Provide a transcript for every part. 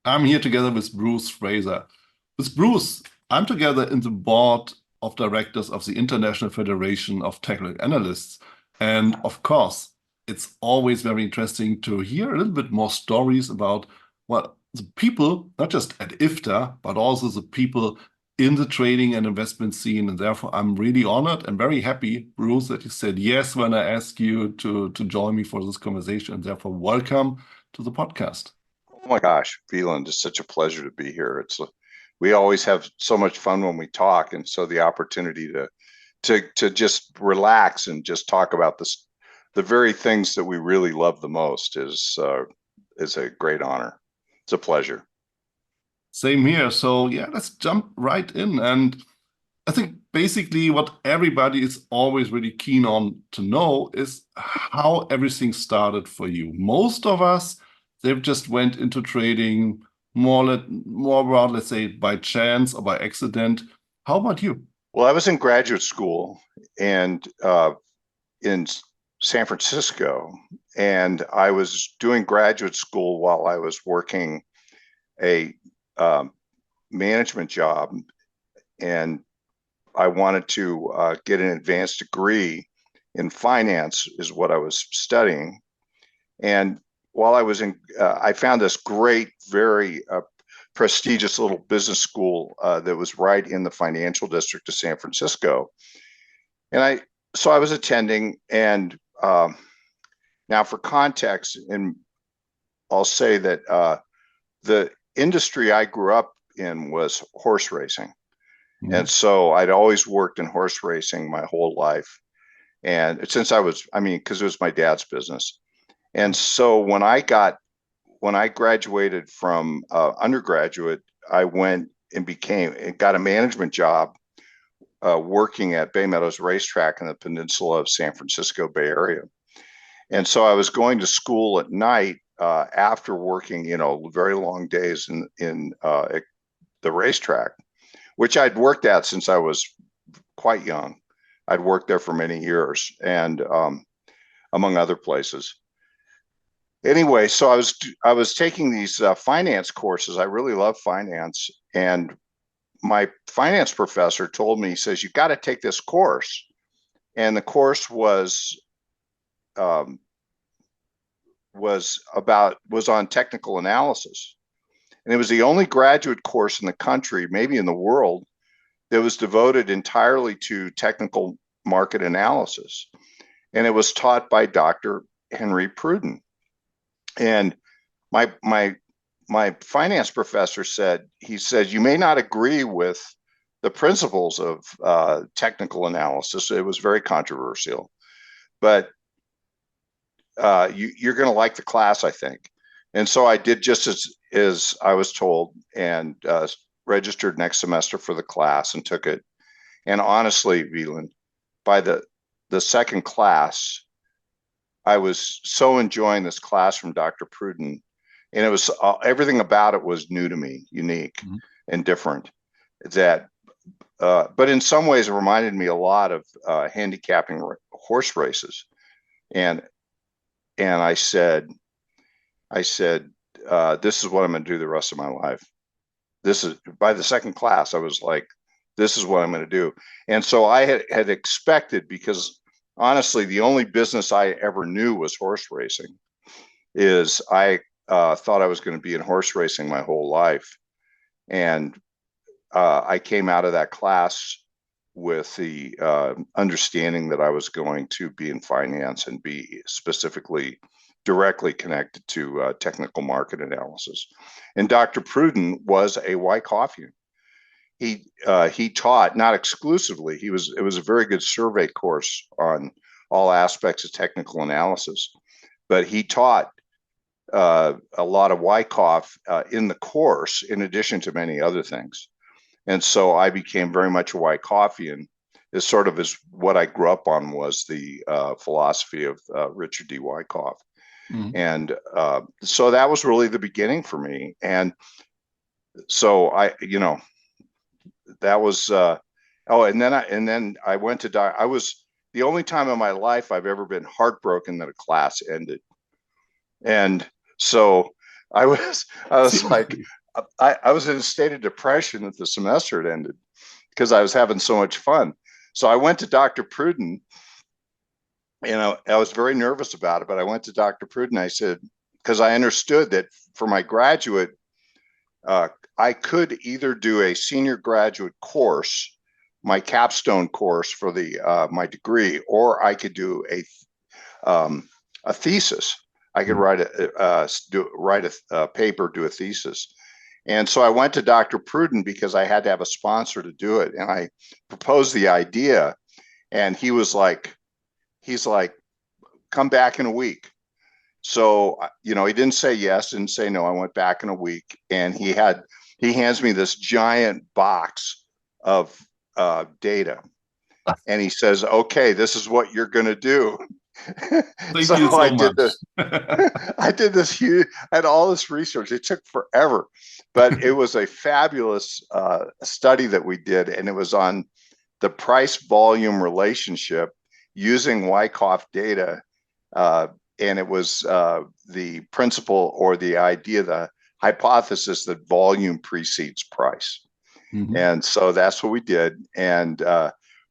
I'm here together with Bruce Fraser. With Bruce, I'm together in the board of directors of the International Federation of Technical Analysts. And of course, it's always very interesting to hear a little bit more stories about, well, the people, not just at IFTA, but also the people in the trading and investment scene. And therefore, I'm really honored and very happy, Bruce, that you said yes when I asked you to join me for this conversation. And therefore, welcome to the podcast. Oh my gosh, Veland, it's such a pleasure to be here. We always have so much fun when we talk, and so the opportunity to just relax and just talk about the very things that we really love the most is a great honor. It's a pleasure. Same here. So yeah, let's jump right in. And I think basically what everybody is always really keen on to know is how everything started for you. Most of us, they've just went into trading more about, let's say, by chance or by accident. How about you? Well, I was in graduate school and in San Francisco, and I was doing graduate school while I was working a management job, and I wanted to get an advanced degree in finance, is what I was studying. And while I was I found this great, very prestigious little business school that was right in the financial district of San Francisco. And so I was attending. And now, for context, and I'll say that the industry I grew up in was horse racing. And Mhm. so I'd always worked in horse racing my whole life. And since I mean, because it was my dad's business. And so when I graduated from undergraduate, I went and got a management job working at Bay Meadows Racetrack in the peninsula of San Francisco Bay Area. And so I was going to school at night after working, very long days in at the racetrack, which I'd worked at since I was quite young. I'd worked there for many years, and among other places. Anyway, so I was taking these finance courses. I really love finance, and my finance professor told me, he says, you got to take this course. And the course um, was on technical analysis, and it was the only graduate course in the country, maybe in the world, that was devoted entirely to technical market analysis. And it was taught by Dr. Henry Pruden. And my my my finance professor said, he said, you may not agree with the principles of technical analysis. It was very controversial, but you're going to like the class, I think. And so I did just as I was told, and registered next semester for the class and took it. And honestly, Veland, by the second class, I was so enjoying this class from Dr. Pruden, and it was everything about it was new to me, unique Mhm. and different. That, but in some ways, it reminded me a lot of handicapping horse races. And I said, this is what I'm going to do the rest of my life. This is By the second class, I was like, this is what I'm going to do. And so I had expected, because honestly, the only business I ever knew was horse racing. Is I thought I was going to be in horse racing my whole life, and I came out of that class with the understanding that I was going to be in finance and be specifically directly connected to technical market analysis. And Dr. Pruden was a Wyckoffean. He taught, not exclusively. It was a very good survey course on all aspects of technical analysis, but he taught a lot of Wyckoff in the course, in addition to many other things. And so I became very much a Wyckoffean, as sort of as what I grew up on was the philosophy of Richard D. Wyckoff. Mhm. And so that was really the beginning for me. And so that was, oh, and then I went to, I was the only time in my life I've ever been heartbroken that a class ended. And so I was like, Seriously. I was in a state of depression at the semester had ended because I was having so much fun. So I went to Dr. Pruden. I was very nervous about it, but I went to Dr. Pruden. I said, because I understood that for my graduate, uh, I could either do a senior graduate course, my capstone course for the my degree, or I could do a thesis. I could Mm. write a paper, do a thesis. And so I went to Dr. Pruden because I had to have a sponsor to do it. And I proposed the idea, and he's like, come back in a week. So, he didn't say yes, didn't say no. I went back in a week, and he hands me this giant box of data, and he says, okay, this is what you're going to do. Thank So you I so did much. the I did this huge, I had all this research. It took forever, but it was a fabulous study that we did, and it was on the price volume relationship using Wyckoff data. Uh, and it was the principle or the idea, the hypothesis that volume precedes price. Mhm. And so that's what we did. And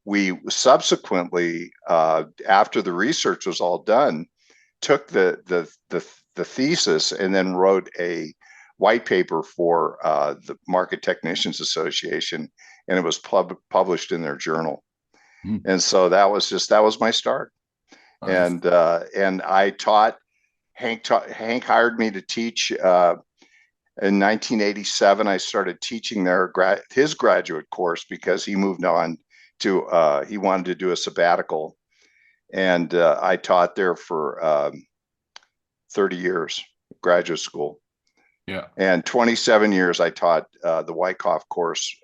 we subsequently, after the research was all done, took the thesis and then wrote a white paper for the Market Technicians Association, and it was published in their journal. Mm. And so that was my start. Nice. And I taught. Hank hired me to teach. In 1987, I started teaching his graduate course because he moved on to he wanted to do a sabbatical, and I taught there for 30 years, graduate school. Yeah. And 27 years I taught the Wyckoff course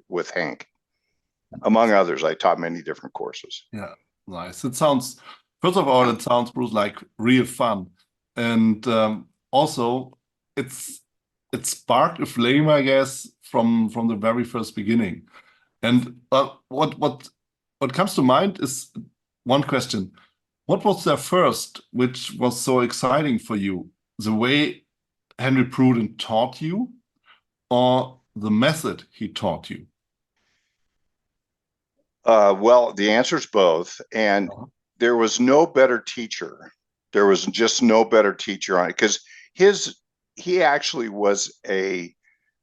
with Hank. Among others, I taught many different courses. Yeah. Nice. It sounds, first of all, it sounds, Bruce, like real fun. And also, it's it sparked a flame, I guess, from the very first beginning. And what comes to mind is one question. What was there first, which was so exciting for you? The way Henry Pruden taught you, or the method he taught you? Well, the answer is both. And Uh-huh. there was no better teacher. There was just no better teacher on it because his he actually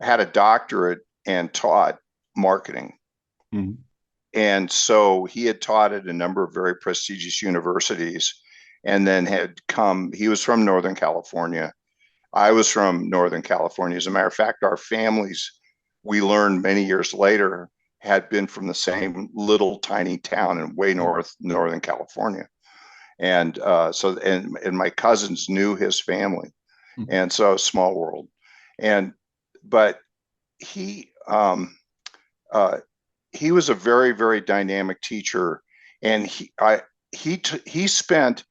had a doctorate and taught marketing. Mhm. And so he had taught at a number of very prestigious universities, and then he was from Northern California. I was from Northern California. As a matter of fact, our families, we learned many years later, had been from the same little tiny town in way Northern California. And and my cousins knew his family. Mhm. And so small world. And, but he, uh, he was a very, very dynamic teacher, and he spent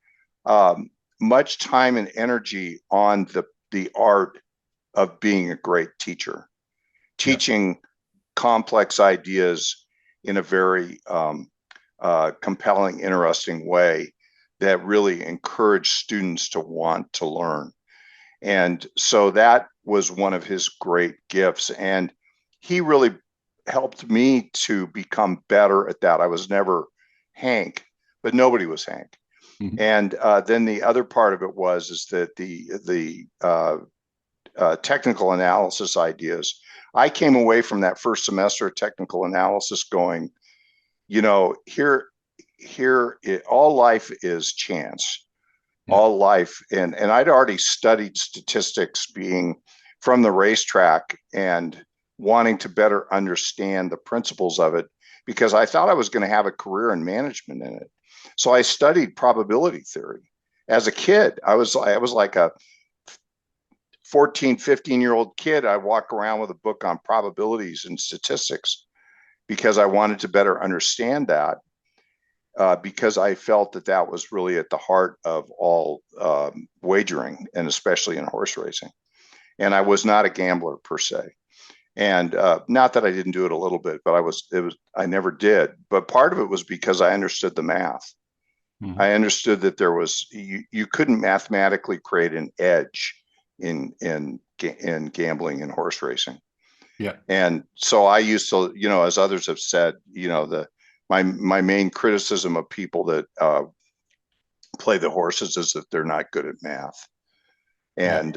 um, much time and energy on the art of being a great teacher, Yeah. teaching complex ideas in a very compelling, interesting way that really encouraged students to want to learn. And so that was one of his great gifts. And he really helped me to become better at that. I was never Hank, but nobody was Hank. Mhm. And then the other part of it is that the technical analysis ideas. I came away from that first semester of technical analysis going, all life is chance, Yeah. all life. And I'd already studied statistics being from the racetrack and wanting to better understand the principles of it because I thought I was going to have a career in management in it. So I studied probability theory. As a kid, I was like a 14, 15-year-old kid. I walk around with a book on probabilities and statistics because I wanted to better understand that because I felt that that was really at the heart of all wagering, and especially in horse racing. And I was not a gambler per se. And not that I didn't do it a little bit, but I never did. But part of it was because I understood the math. Mhm. I understood that you couldn't mathematically create an edge in gambling and horse racing. Yeah. And so I used to, as others have said, my main criticism of people that play the horses is that they're not good at math. And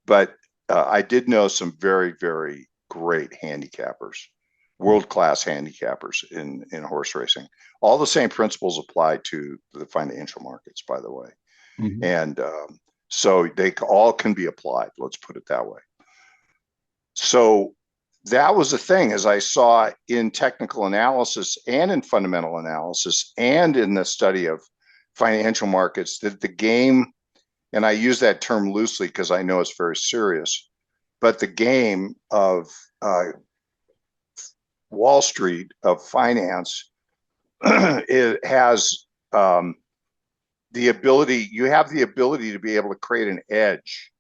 but I did know some very, very great handicappers, world-class handicappers in horse racing. All the same principles apply to the financial markets, by the way. Mhm. And so they all can be applied. Let's put it that way. So that was the thing, as I saw in technical analysis and in fundamental analysis and in the study of financial markets, that the game, and I use that term loosely because I know it's very serious, but the game of Wall Street, of finance, it has the ability, you have the ability to be able to create an edge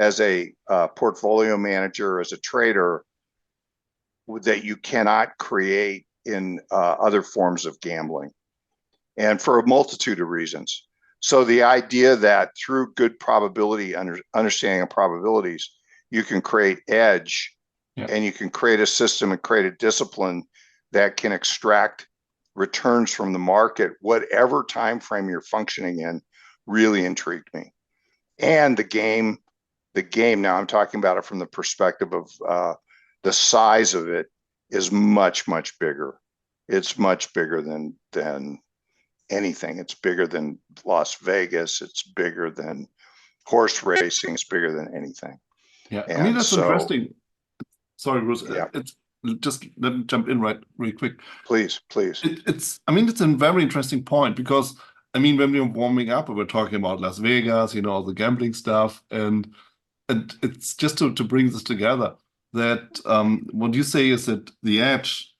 as a portfolio manager, as a trader, that you cannot create in other forms of gambling, and for a multitude of reasons. So the idea that through good probability, understanding of probabilities, you can create edge, and you can create a system and create a discipline that can extract returns from the market, whatever time frame you're functioning in, really intrigued me. And the game, now I'm talking about it from the perspective of the size of it is much, much bigger. It's much bigger than anything. It's bigger than Las Vegas. It's bigger than horse racing. It's bigger than anything. Yeah. And I mean, that's so, interesting. Sorry, Bruce. Yeah. It's just, let me jump in really quick. Please. I mean, it's a very interesting point because, I mean, when we were warming up, we were talking about Las Vegas, all the gambling stuff, and it's just to bring this together that what you say is that the edge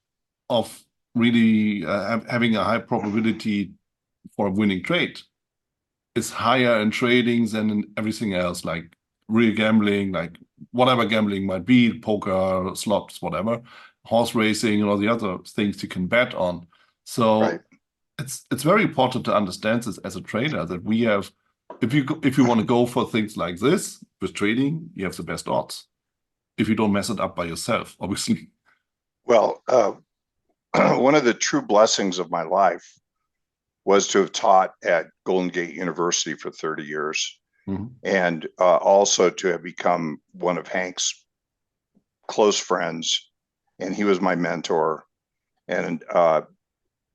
of really having a high probability for a winning trade is higher in trading than in everything else, like real gambling, like whatever gambling might be, poker, slots, whatever, horse racing, and all the other things you can bet on. So Right. it's very important to understand this as a trader, that we have, if you want to go for things like this with trading, you have the best odds. If you don't mess it up by yourself, obviously. Well, one of the true blessings of my life was to have taught at Golden Gate University for 30 years. Mhm. And also to have become one of Hank's close friends, and he was my mentor. And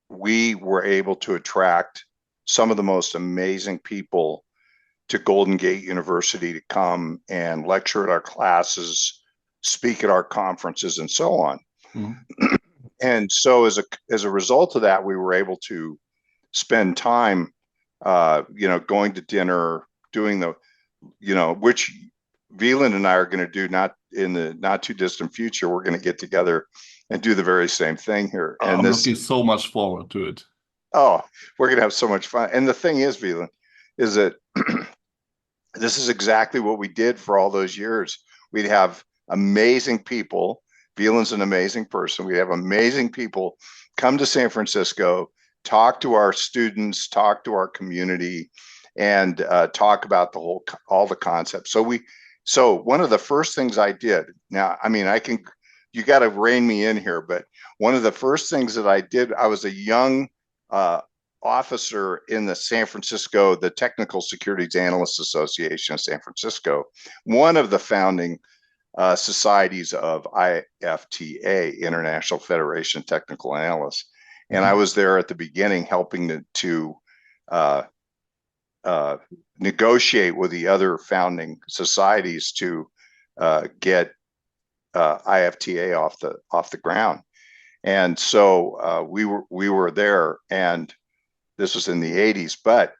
we were able to attract some of the most amazing people to Golden Gate University to come and lecture at our classes, speak at our conferences, and so on. Mhm. And so as a result of that, we were able to spend time, going to dinner, doing the, which Veland and I are going to do, not in the not too distant future. We're going to get together and do the very same thing here. And I'm looking so much forward to it. Oh, we're going to have so much fun. And the thing is, Veland, is that this is exactly what we did for all those years. We'd have amazing people. Veland's an amazing person. We'd have amazing people come to San Francisco, talk to our students, talk to our community, and talk about all the concepts. So one of the first things I did, now, I mean, you got to rein me in here, but one of the first things that I did, I was a young officer in the the Technical Securities Analysts Association of San Francisco, one of the founding societies of IFTA, International Federation of Technical Analysts. And I was there at the beginning helping to negotiate with the other founding societies to get IFTA off the ground. And so we were there, and this was in the 80s, but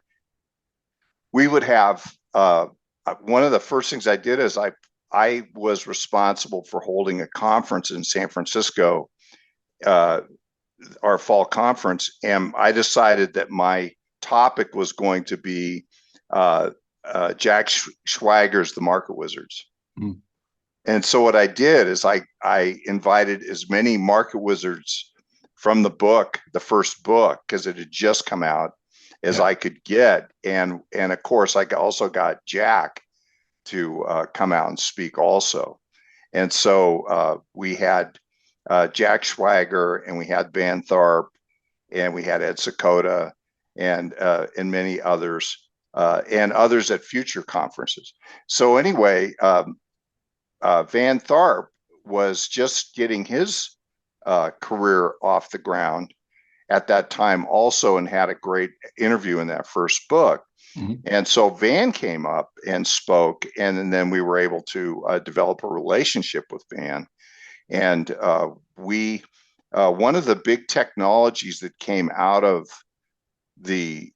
we would have one of the first things I did is I was responsible for holding a conference in San Francisco, our fall conference, and I decided that my topic was going to be Jack Schwager's The Market Wizards. Mm. And so what I did is I invited as many market wizards from the book, the first book, because it had just come out, as I could get. And of course, I also got Jack to come out and speak also. And so we had Jack Schwager, and we had Van Tharp, and we had Ed Sakota, and many others, and others at future conferences. So anyway, Van Tharp was just getting his career off the ground at that time also, and had a great interview in that first book. Mhm. And so Van came up and spoke, and then we were able to develop a relationship with Van. And we, one of the big technologies that came out of the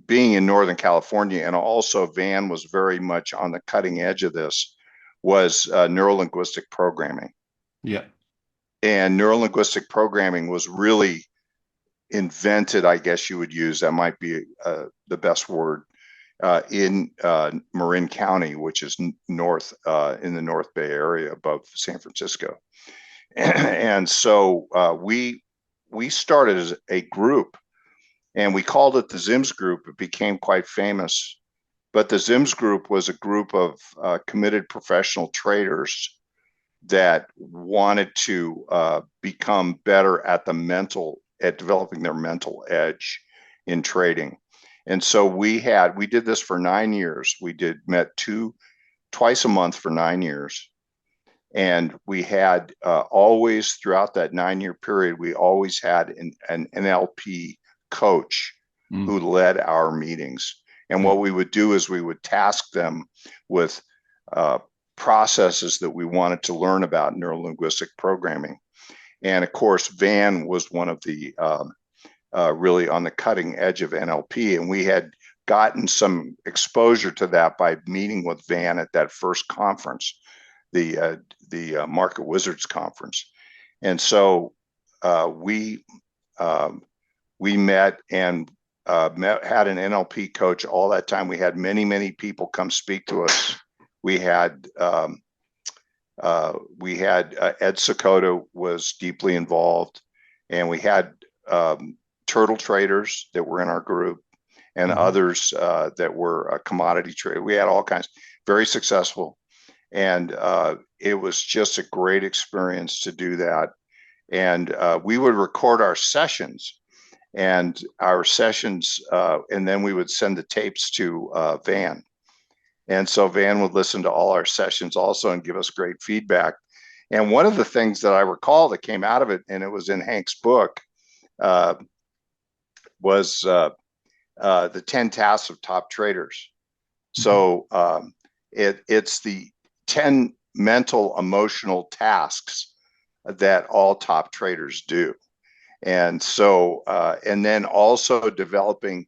being in Northern California, and also Van was very much on the cutting edge of this, was neurolinguistic programming. Yeah. And neurolinguistic programming was really invented, I guess you would use, that might be the best word, in Marin County, which is north in the North Bay area above San Francisco. And so we started as a group, and we called it the Zims Group. It became quite famous. But the Zims Group was a group of committed professional traders that wanted to become better at developing their mental edge in trading. And so we did this for 9 years. We met twice a month for 9 years. And we had always, throughout that 9-year period, we always had an NLP coach who led our meetings. And what we would do is we would task them with processes that we wanted to learn about neurolinguistic programming. And of course, Van was one of the really on the cutting edge of NLP. And we had gotten some exposure to that by meeting with Van at that first conference, the Market Wizards conference. And so we met and had an NLP coach all that time. We had many people come speak to us. We had Ed Sakota was deeply involved, and we had turtle traders that were in our group, and others that were commodity traders. We had all kinds, very successful. And it was just a great experience to do that. And we would record our sessions, and then we would send the tapes to Van. And so Van would listen to all our sessions also and give us great feedback. And one of the things that I recall that came out of it, and it was in Hank's book, was the 10 tasks of top traders. So it's the 10 mental, emotional tasks that all top traders do. And so, and then also developing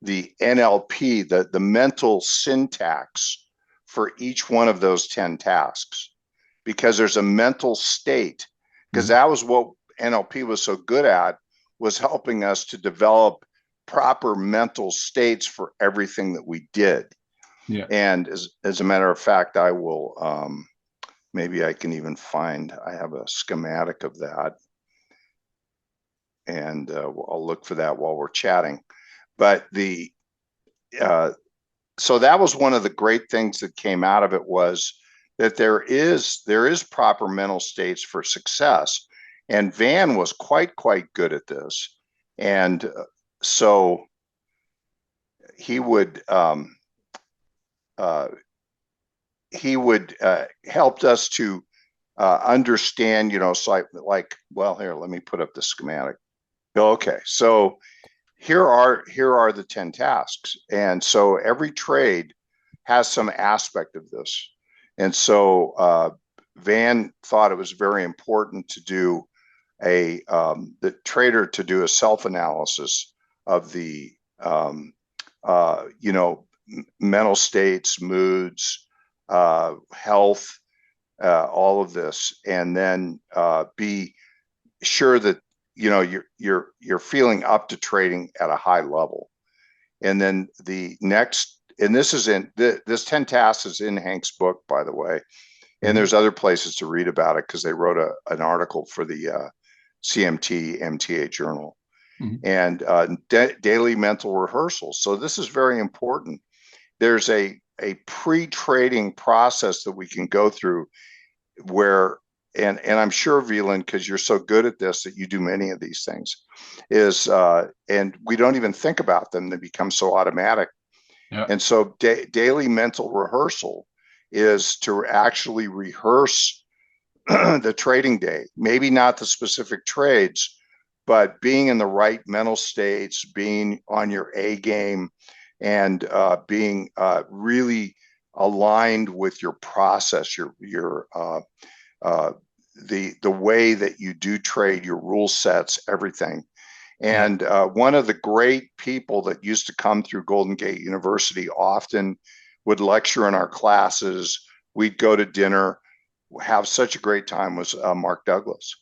the NLP, the mental syntax for each one of those 10 tasks, because there's a mental state, because that was what NLP was so good at, was helping us to develop proper mental states for everything that we did. Yeah. And as a matter of fact, I will, maybe I can even I have a schematic of that, and I'll look for that while we're chatting. But so that was one of the great things that came out of it, was that there is proper mental states for success. And Van was quite good at this. And so he would helped us to understand, so well, here, let me put up the schematic. Okay, so here are the 10 tasks. And so every trade has some aspect of this. And so Van thought it was very important to do the trader to do a self-analysis of the mental states, moods, health, all of this, and then be sure that you're feeling up to trading at a high level. And then the next, and this is this 10 tasks is in Hank's book, by the way, and there's other places to read about it, because they wrote an article for the CMT MTA journal. Mhm. and daily mental rehearsals. So this is very important. There's a pre-trading process that we can go through where, and I'm sure, Veland, because you're so good at this that you do many of these things, is and we don't even think about them, they become so automatic. Yeah. And so daily mental rehearsal is to actually rehearse the trading day, maybe not the specific trades, but being in the right mental states, being on your A game, and being really aligned with your process, your the way that you do trade, your rule sets, everything. Yeah. And one of the great people that used to come through Golden Gate University often would lecture in our classes. We'd go to dinner, have such a great time, was Mark Douglas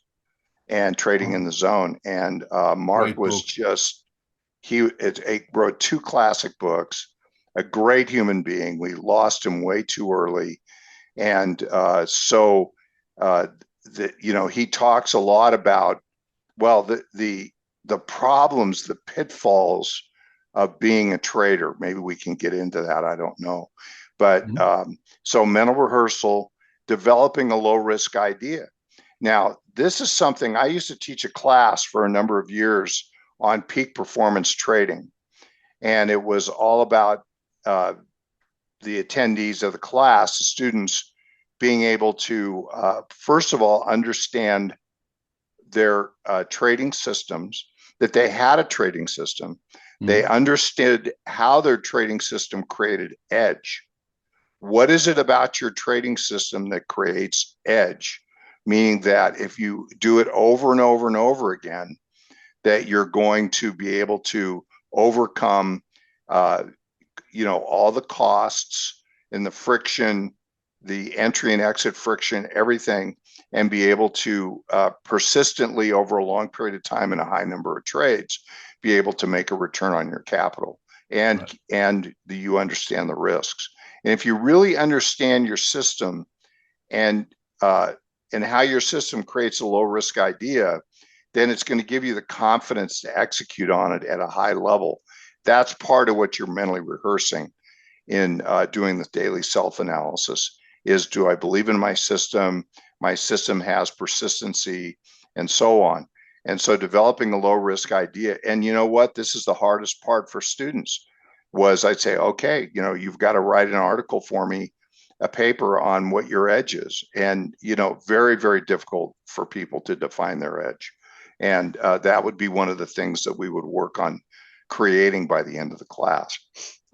and Trading in Oh, the Zone. And Mark great was book. just, wrote two classic books, a great human being. We lost him way too early. And uh, he talks a lot about, well, the problems, the pitfalls of being a trader. Maybe we can get into that. I don't know. But Mhm. so mental rehearsal, developing a low risk idea. Now, this is something I used to teach a class for a number of years on peak performance trading. And it was all about the attendees of the class, the students, being able to, first of all, understand their trading systems, that they had a trading system. They Mhm. understood how their trading system created edge. What is it about your trading system that creates edge? Meaning that if you do it over and over and over again, that you're going to be able to overcome, uh, all the costs and the friction, the entry and exit friction, everything, and be able to persistently over a long period of time in a high number of trades, be able to make a return on your capital, and Right. you understand the risks. And if you really understand your system and uh, and how your system creates a low risk idea, then it's going to give you the confidence to execute on it at a high level. That's part of what you're mentally rehearsing in doing the daily self analysis. Is, do I believe in my system? My system has persistency, and so on. And so developing a low risk idea. And you know what? This is the hardest part for students. Was I'd say, okay, you've got to write an article for me, a paper on what your edge is. And, very, very difficult for people to define their edge. And that would be one of the things that we would work on creating by the end of the class.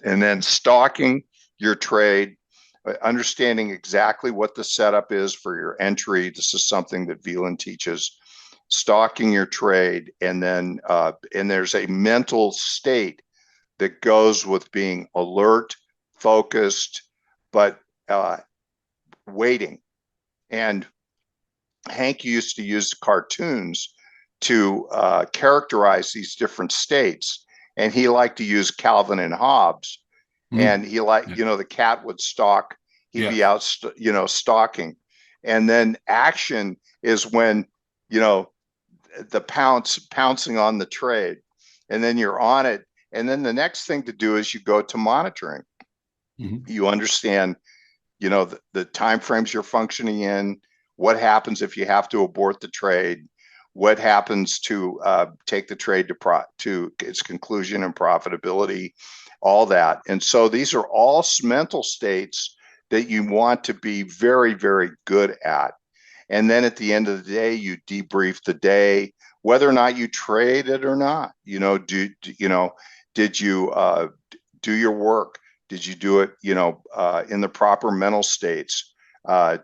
And then stalking your trade, understanding exactly what the setup is for your entry. This is something that Veland teaches. Stalking your trade, and then and there's a mental state that goes with being alert, focused, but waiting. And Hank used to use cartoons to characterize these different states, and he liked to use Calvin and Hobbes. And Mhm. he liked, Yeah. the cat would stalk, he'd Yeah. be out, stalking. And then action is when, you know, the pouncing on the trade, and then you're on it. And then the next thing to do is you go to monitoring. Mhm. You understand, the time frames you're functioning in, what happens if you have to abort the trade, what happens to take the trade to its conclusion and profitability, all that. And so these are all mental states that you want to be very, very good at. And then at the end of the day, you debrief the day, whether or not you traded or not. Did you do your work? Did you do it, in the proper mental states?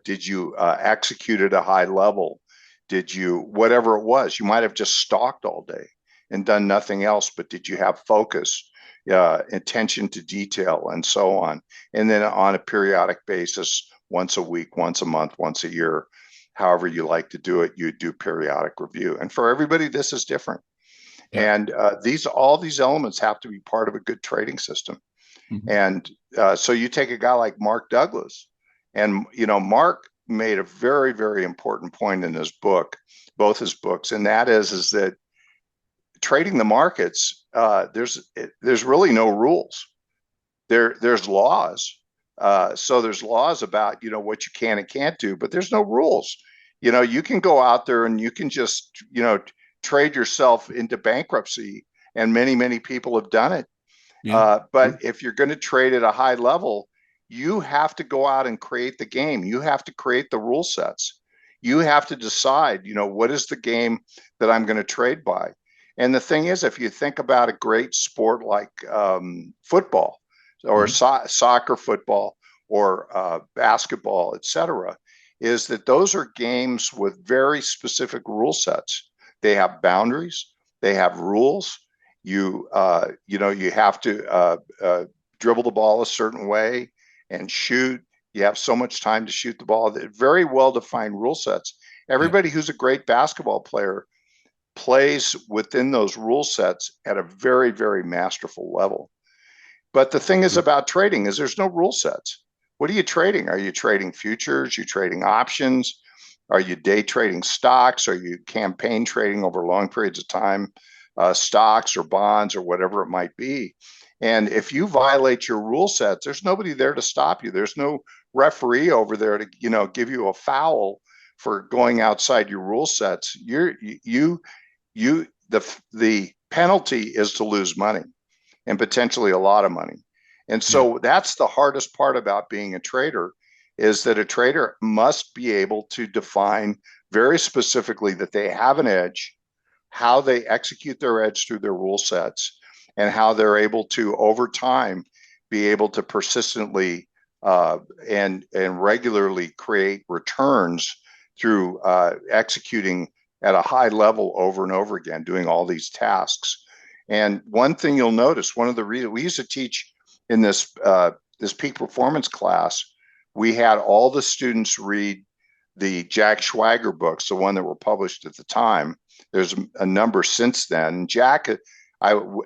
Did you execute at a high level? Did you, whatever it was, you might have just stalked all day and done nothing else, but did you have focus, attention to detail, and so on? And then on a periodic basis, once a week, once a month, once a year, however you like to do it, you do periodic review. And for everybody, this is different. Yeah. And all these elements have to be part of a good trading system. Mhm. And so you take a guy like Mark Douglas, and Mark made a very, very important point in his book, both his books, and that is that trading the markets, there's really no rules. There's laws. So there's laws about, what you can and can't do, but there's no rules. You can go out there and you can just, trade yourself into bankruptcy, and many, many people have done it. Yeah, But true. if you're going to trade at a high level, you have to go out and create the game. You have to create the rule sets. You have to decide, what is the game that I'm going to trade by? And the thing is, if you think about a great sport like football or Mhm. soccer, football, or basketball, etc., is that those are games with very specific rule sets. They have boundaries. They have rules. You have to dribble the ball a certain way and shoot. You have so much time to shoot the ball. Very well defined rule sets. Yeah, Everybody who's a great basketball player plays within those rule sets at a very, very masterful level. But the thing is true. about trading is there's no rule sets. What are you trading? Are you trading futures? Are you trading options? Are you day trading stocks? Are you campaign trading over long periods of time, stocks or bonds or whatever it might be? And if you violate your rule sets, there's nobody there to stop you. There's no referee over there to, give you a foul for going outside your rule sets. The penalty is to lose money, and potentially a lot of money. And Yeah. so that's the hardest part about being a trader, is that a trader must be able to define very specifically that they have an edge, how they execute their edge through their rule sets, and how they're able to, over time, be able to persistently and regularly create returns through executing at a high level over and over again, doing all these tasks. And one thing you'll notice, one of the reasons we used to teach in this peak performance class, we had all the students read the Jack Schwager books, the one that were published at the time. There's a number since then. Jack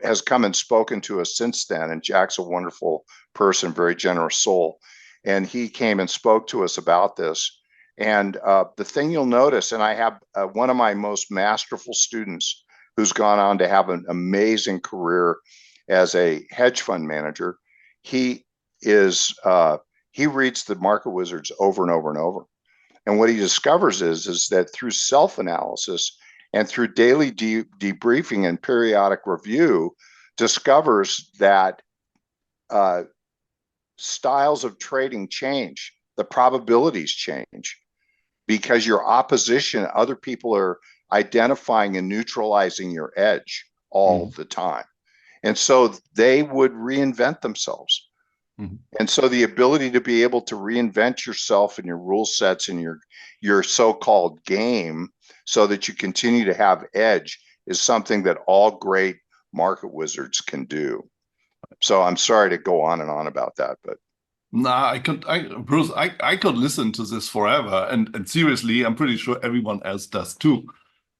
has come and spoken to us since then, and Jack's a wonderful person, very generous soul. And he came and spoke to us about this. And the thing you'll notice, and I have one of my most masterful students who's gone on to have an amazing career as a hedge fund manager. He reads the Market Wizards over and over and over. And what he discovers is that through self-analysis and through daily debriefing and periodic review, discovers that styles of trading change, the probabilities change, because your opposition, other people are identifying and neutralizing your edge all Mhm. the time. And so they would reinvent themselves. Mhm. And so the ability to be able to reinvent yourself and your rule sets and your so-called game so that you continue to have edge is something that all great market wizards can do. So I'm sorry to go on and on about that, but Nah, Bruce, I could listen to this forever. And seriously, I'm pretty sure everyone else does too.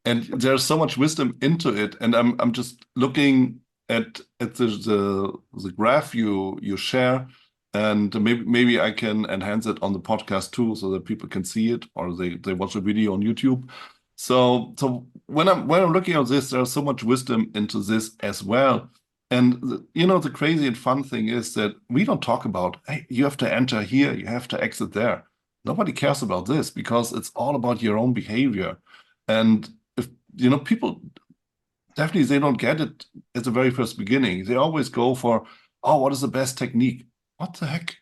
And there's so much wisdom into it. And I'm just looking at the graph you share, and maybe I can enhance it on the podcast too, so that people can see it, or they watch a video on YouTube. So when I'm looking at this, there's so much wisdom into this as well. And the crazy and fun thing is that we don't talk about, hey, you have to enter here, you have to exit there. Nobody cares about this because it's all about your own behavior. And if people definitely they don't get it at the very first beginning. They always go for, oh, what is the best technique? What the heck?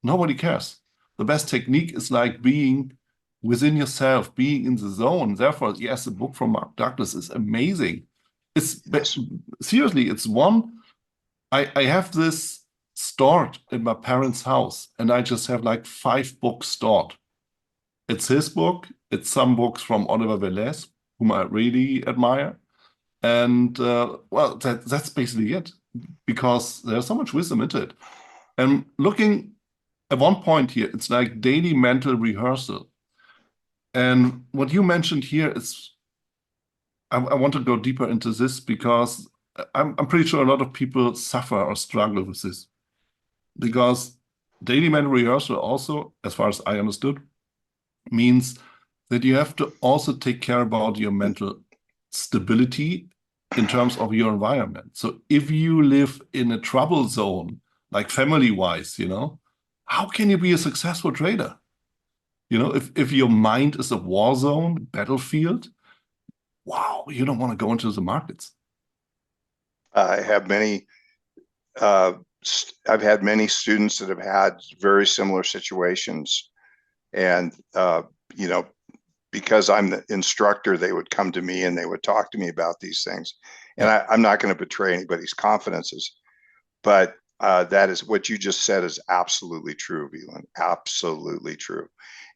Nobody cares. The best technique is like being within yourself, being in the zone. Therefore, yes, the book from Mark Douglas is amazing. yes, Seriously, it's one. I have this stored in my parents' house, and I just have like 5 books stored. It's his book. It's some books from Oliver Velez, whom I really admire. And well, that's basically it, because there's so much wisdom into it. And looking at one point here, it's like daily mental rehearsal. And what you mentioned here is, I want to go deeper into this because I'm pretty sure a lot of people suffer or struggle with this. Because daily mental rehearsal also, as far as I understood, means that you have to also take care about your mental stability in terms of your environment. So if you live in a trouble zone, like family-wise, how can you be a successful trader? If your mind is a war zone, battlefield, wow, you don't want to go into the markets. I have many, uh, I've had many students that have had very similar situations. And, you know, because I'm the instructor, they would come to me and they would talk to me about these things. And Yeah, I'm not going to betray anybody's confidences, but that is what you just said is absolutely true, Veland. Absolutely true.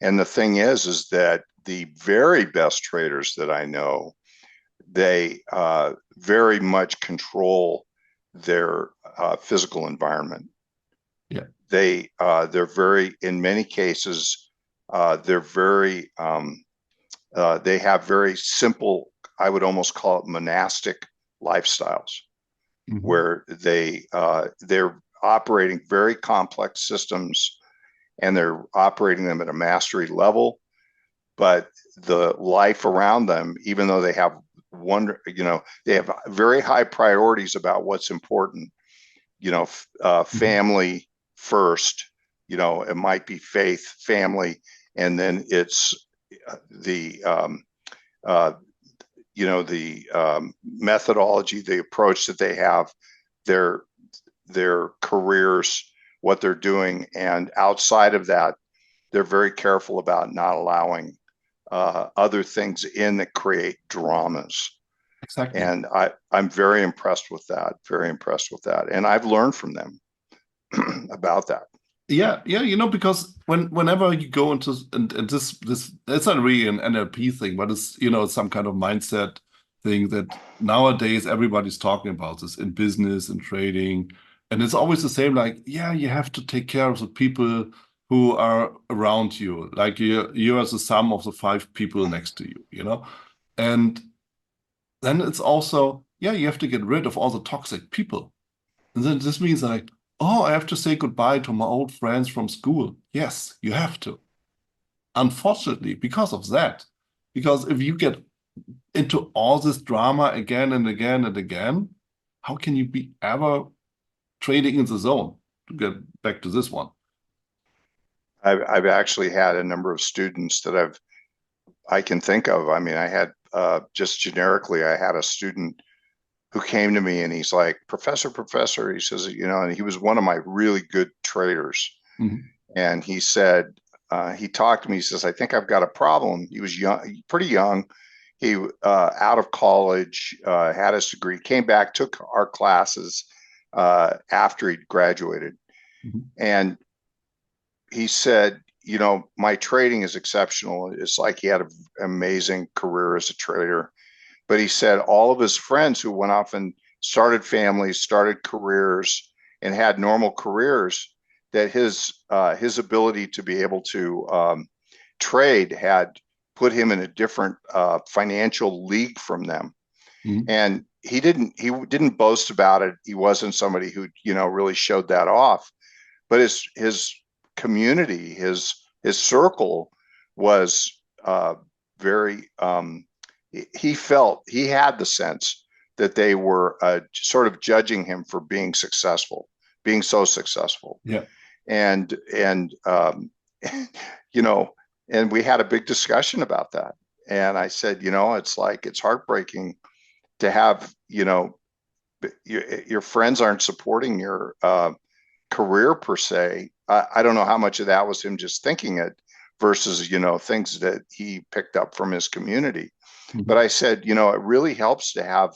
And the thing is that the very best traders that I know, they very much control their physical environment. yeah. They're very, in many cases, they're very they have very simple, I would almost call it monastic lifestyles, Mhm. where they're operating very complex systems and they're operating them at a mastery level. But the life around them, even though they have they have very high priorities about what's important. Mhm. Family first. It might be faith, family, and then it's the uh, the methodology, the approach that they have, their their careers, what they're doing, and outside of that, they're very careful about not allowing other things in that create dramas. Exactly. And I'm very impressed with that. Very impressed with that, and I've learned from them about that. Yeah, yeah, because whenever you go into and this it's not really an NLP thing, but it's it's some kind of mindset thing that nowadays everybody's talking about this in business and trading, and it's always the same. Like, yeah, you have to take care of the people who are around you, like you are the sum of the five people next to you, and then it's also yeah, you have to get rid of all the toxic people. And then this means like, oh, I have to say goodbye to my old friends from school. Yes, you have to. Unfortunately, because of that. Because if you get into all this drama again and again and again, how can you be ever trading in the zone? To get back to this one. I've actually had a number of students that I can think of. I mean, I had just generically, I had a student who came to me and he's like, Professor, he says, and he was one of my really good traders. Mhm. And he said, he talked to me, he says, I think I've got a problem. He was young, pretty young. He out of college, had his degree, came back, took our classes after he graduated. Mhm. And he said, my trading is exceptional. It's like he had an amazing career as a trader. But he said all of his friends who went off and started families, started careers, and had normal careers, that his ability to be able to trade had put him in a different financial league from them. Mhm. And he didn't boast about it. He wasn't somebody who really showed that off. But his community, his circle was very. He felt he had the sense that they were sort of judging him for being successful, being so successful, Yeah. and you know, and we had a big discussion about that. And I said, it's like it's heartbreaking to have your friends aren't supporting your career per se. I don't know how much of that was him just thinking it versus, things that he picked up from his community. But Mhm. I said, it really helps to have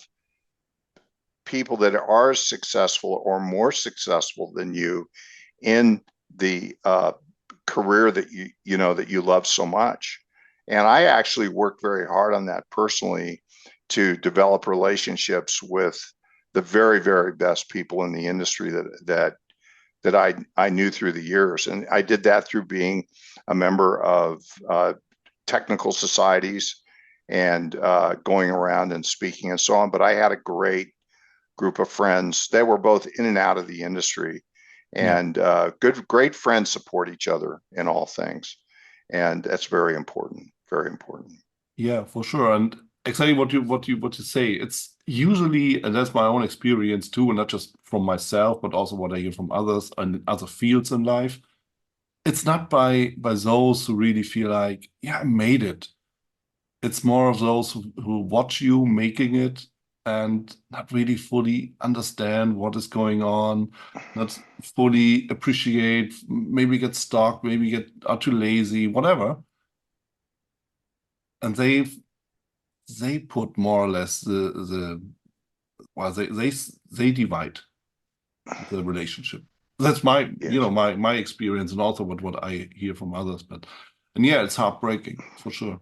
people that are successful or more successful than you in the career that that you love so much. And I actually worked very hard on that personally to develop relationships with the very, very best people in the industry that I knew through the years. And I did that through being a member of technical societies and going around and speaking and so on. But I had a great group of friends that were both in and out of the industry, Yeah. and great friends support each other in all things. And that's very important, very important. Yeah, for sure. And exactly what you say. It's usually, and that's my own experience too, and not just from myself, but also what I hear from others and other fields in life. It's not by those who really feel like, yeah, I made it. It's more of those who watch you making it and not really fully understand what is going on, not fully appreciate, maybe get stuck, maybe are too lazy, whatever. And they put more or less the well, they divide the relationship. That's my, Yes. my experience, and also what I hear from others. And yeah, it's heartbreaking for sure.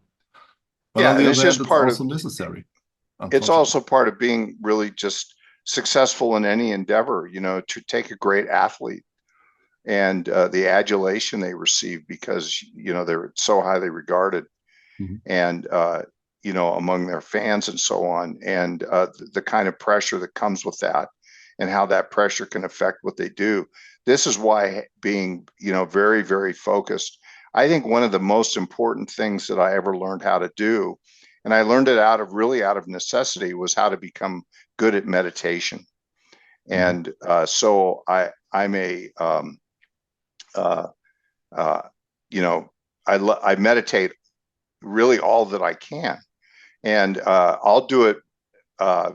But on Yeah, the and other hand, it's also necessary, it's unfortunately. also part of being really just successful in any endeavor, to take a great athlete and the adulation they receive because, they're so highly regarded Mhm. and, among their fans and so on, and the kind of pressure that comes with that and how that pressure can affect what they do. This is why being, very, very focused. I think one of the most important things that I ever learned how to do, and I learned it out of necessity, was how to become good at meditation. Mhm. And so I'm a, uh, uh, you know, I meditate really all that I can, and I'll do it. Uh,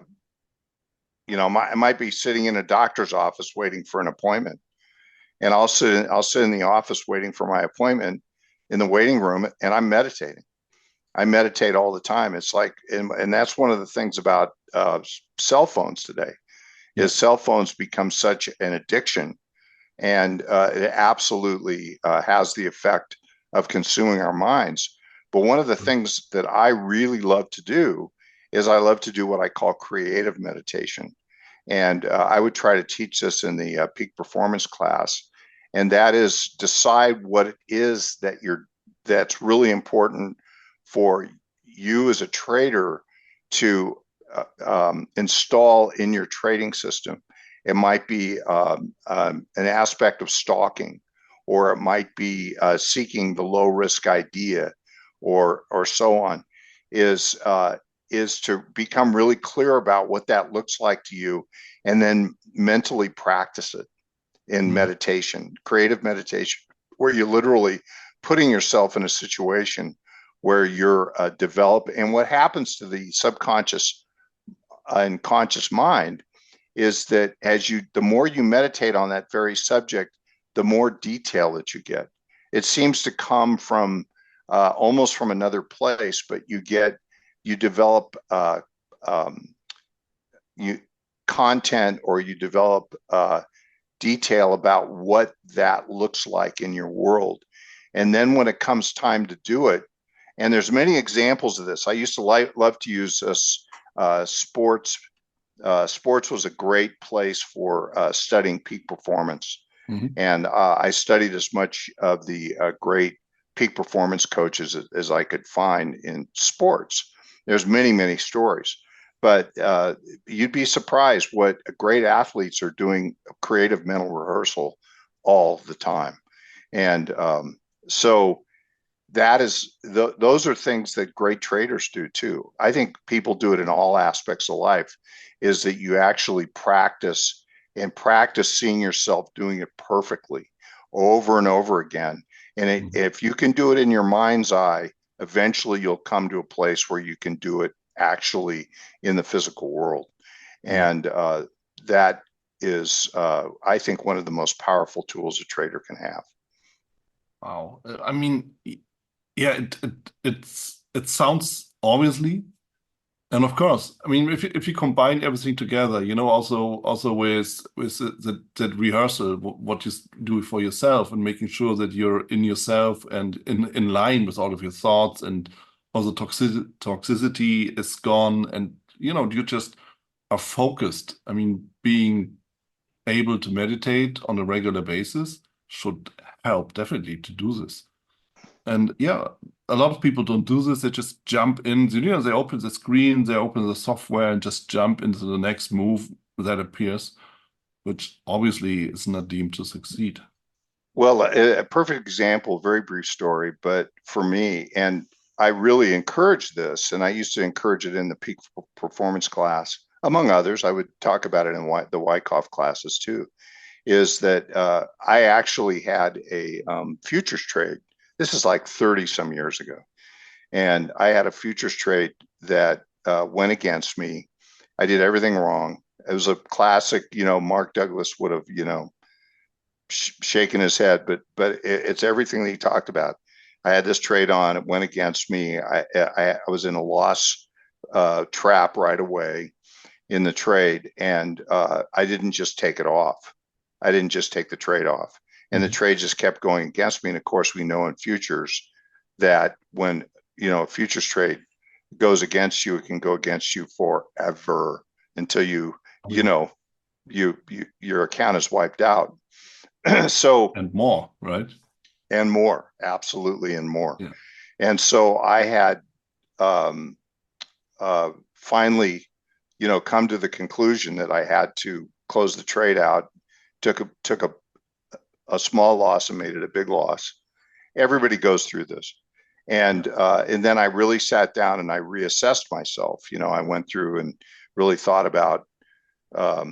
I might be sitting in a doctor's office waiting for an appointment, and I'll sit in the office waiting for my appointment in the waiting room, and I'm meditating. I meditate all the time. It's like, and that's one of the things about cell phones today Yeah. is cell phones become such an addiction, and it absolutely has the effect of consuming our minds. But one of the things that I really love to do is I love to do what I call creative meditation. And I would try to teach this in the peak performance class. And that is decide what it is that's really important for you as a trader to install in your trading system. It might be an aspect of stalking, or it might be seeking the low risk idea, or so on. Is to become really clear about what that looks like to you, and then mentally practice it in Mhm. meditation, creative meditation, where you're literally putting yourself in a situation where you're developing. And what happens to the subconscious and conscious mind is that the more you meditate on that very subject, the more detail that you get. It seems to come from almost from another place, but you develop um, you content, or you develop detail about what that looks like in your world. And then when it comes time to do it, and there's many examples of this. I used to love to use sports. Sports was a great place for studying peak performance. Mhm. And I studied as much of the great peak performance coaches as I could find in sports. There's many, many stories, but you'd be surprised what great athletes are doing creative mental rehearsal all the time. And so those are things that great traders do too. I think people do it in all aspects of life, is that you actually practice seeing yourself doing it perfectly over and over again. And Mhm. if you can do it in your mind's eye, eventually you'll come to a place where you can do it actually in the physical world. Yeah. And that is, I think, one of the most powerful tools a trader can have. Wow. I mean, yeah, it sounds obviously. And of course, I mean, if you combine everything together, also with that rehearsal, what you do for yourself, and making sure that you're in yourself and in line with all of your thoughts, and also toxicity is gone, and you just are focused. I mean, being able to meditate on a regular basis should help definitely to do this. And yeah, a lot of people don't do this. They just jump in, they open the screen, they open the software and just jump into the next move that appears, which obviously is not deemed to succeed. Well, a perfect example, very brief story, but for me, and I really encourage this, and I used to encourage it in the peak performance class, among others. I would talk about it in the Wyckoff classes too. Is that I actually had a futures trade. This is like 30 some years ago, and I had a futures trade that went against me. I did everything wrong. It was a classic, Mark Douglas would have, shaken his head, but it's everything that he talked about. I had this trade on, it went against me. I was in a loss trap right away in the trade, and I didn't just take it off. I didn't just take the trade off, and the trade just kept going against me. And of course, we know in futures that when a futures trade goes against you, it can go against you forever until your account is wiped out. So and more, right? And more, absolutely, and more. Yeah. And so I had finally, come to the conclusion that I had to close the trade out. Took a small loss and made it a big loss. Everybody goes through this, and then I really sat down and I reassessed myself. I went through and really thought about what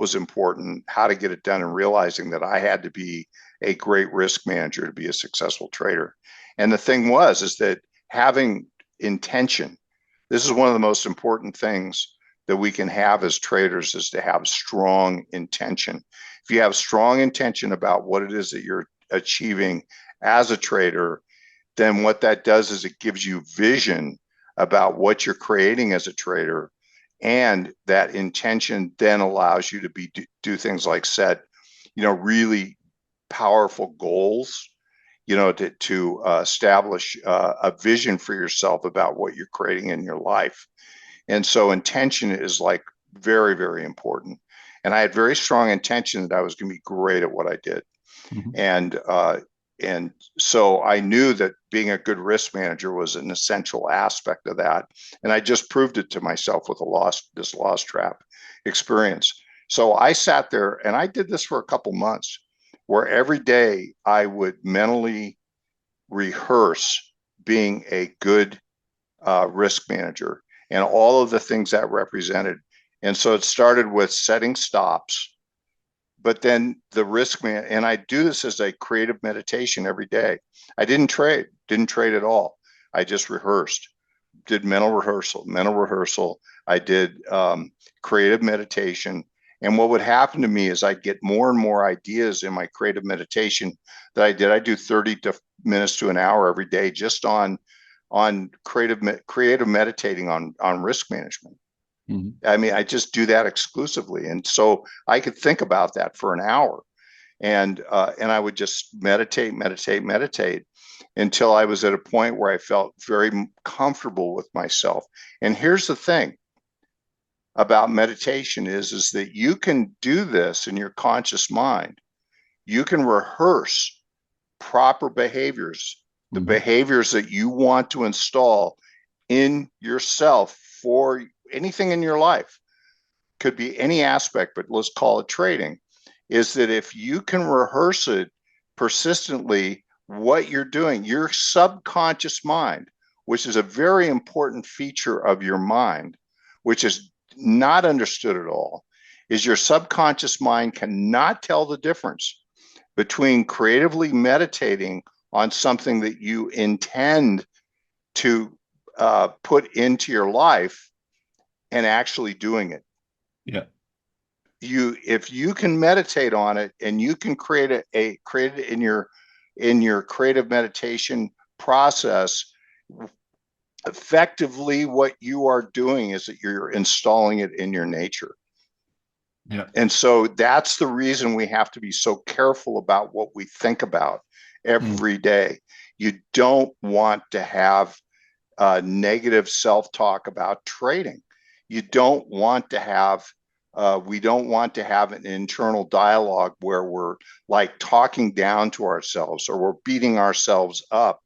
was important, how to get it done, and realizing that I had to be a great risk manager to be a successful trader. And the thing is that having intention, this is one of the most important things that we can have as traders, is to have strong intention. If you have strong intention about what it is that you're achieving as a trader, then what that does is it gives you vision about what you're creating as a trader. And that intention then allows you to do things like set, really powerful goals, to establish a vision for yourself about what you're creating in your life. And so intention is like very, very important. And I had very strong intention that I was going to be great at what I did. And so I knew that being a good risk manager was an essential aspect of that. And I just proved it to myself with this loss trap experience. So I sat there and I did this for a couple months, where every day I would mentally rehearse being a good risk manager and all of the things that represented. And so it started with setting stops, but then the risk man, and I do this as a creative meditation every day. I didn't trade at all. I just rehearsed, did mental rehearsal. I did creative meditation. And what would happen to me is I'd get more and more ideas in my creative meditation that I did. I do 30 minutes to an hour every day just on creative meditating on risk management. I mean, I just do that exclusively. And so I could think about that for an hour, and I would just meditate until I was at a point where I felt very comfortable with myself. And here's the thing about meditation is that you can do this in your conscious mind. You can rehearse proper behaviors, the behaviors that you want to install in yourself for anything in your life. Could be any aspect, but let's call it trading. Is that if you can rehearse it persistently, what you're doing, your subconscious mind, which is a very important feature of your mind, which is not understood at all, is your subconscious mind cannot tell the difference between creatively meditating on something that you intend to put into your life and actually doing it. Yeah. If you can meditate on it and you can create it in your creative meditation process, effectively what you are doing is that you're installing it in your nature. Yeah. And so that's the reason we have to be so careful about what we think about every day. You don't want to have negative self-talk about trading. You don't want to have we don't want to have an internal dialogue where we're like talking down to ourselves or we're beating ourselves up.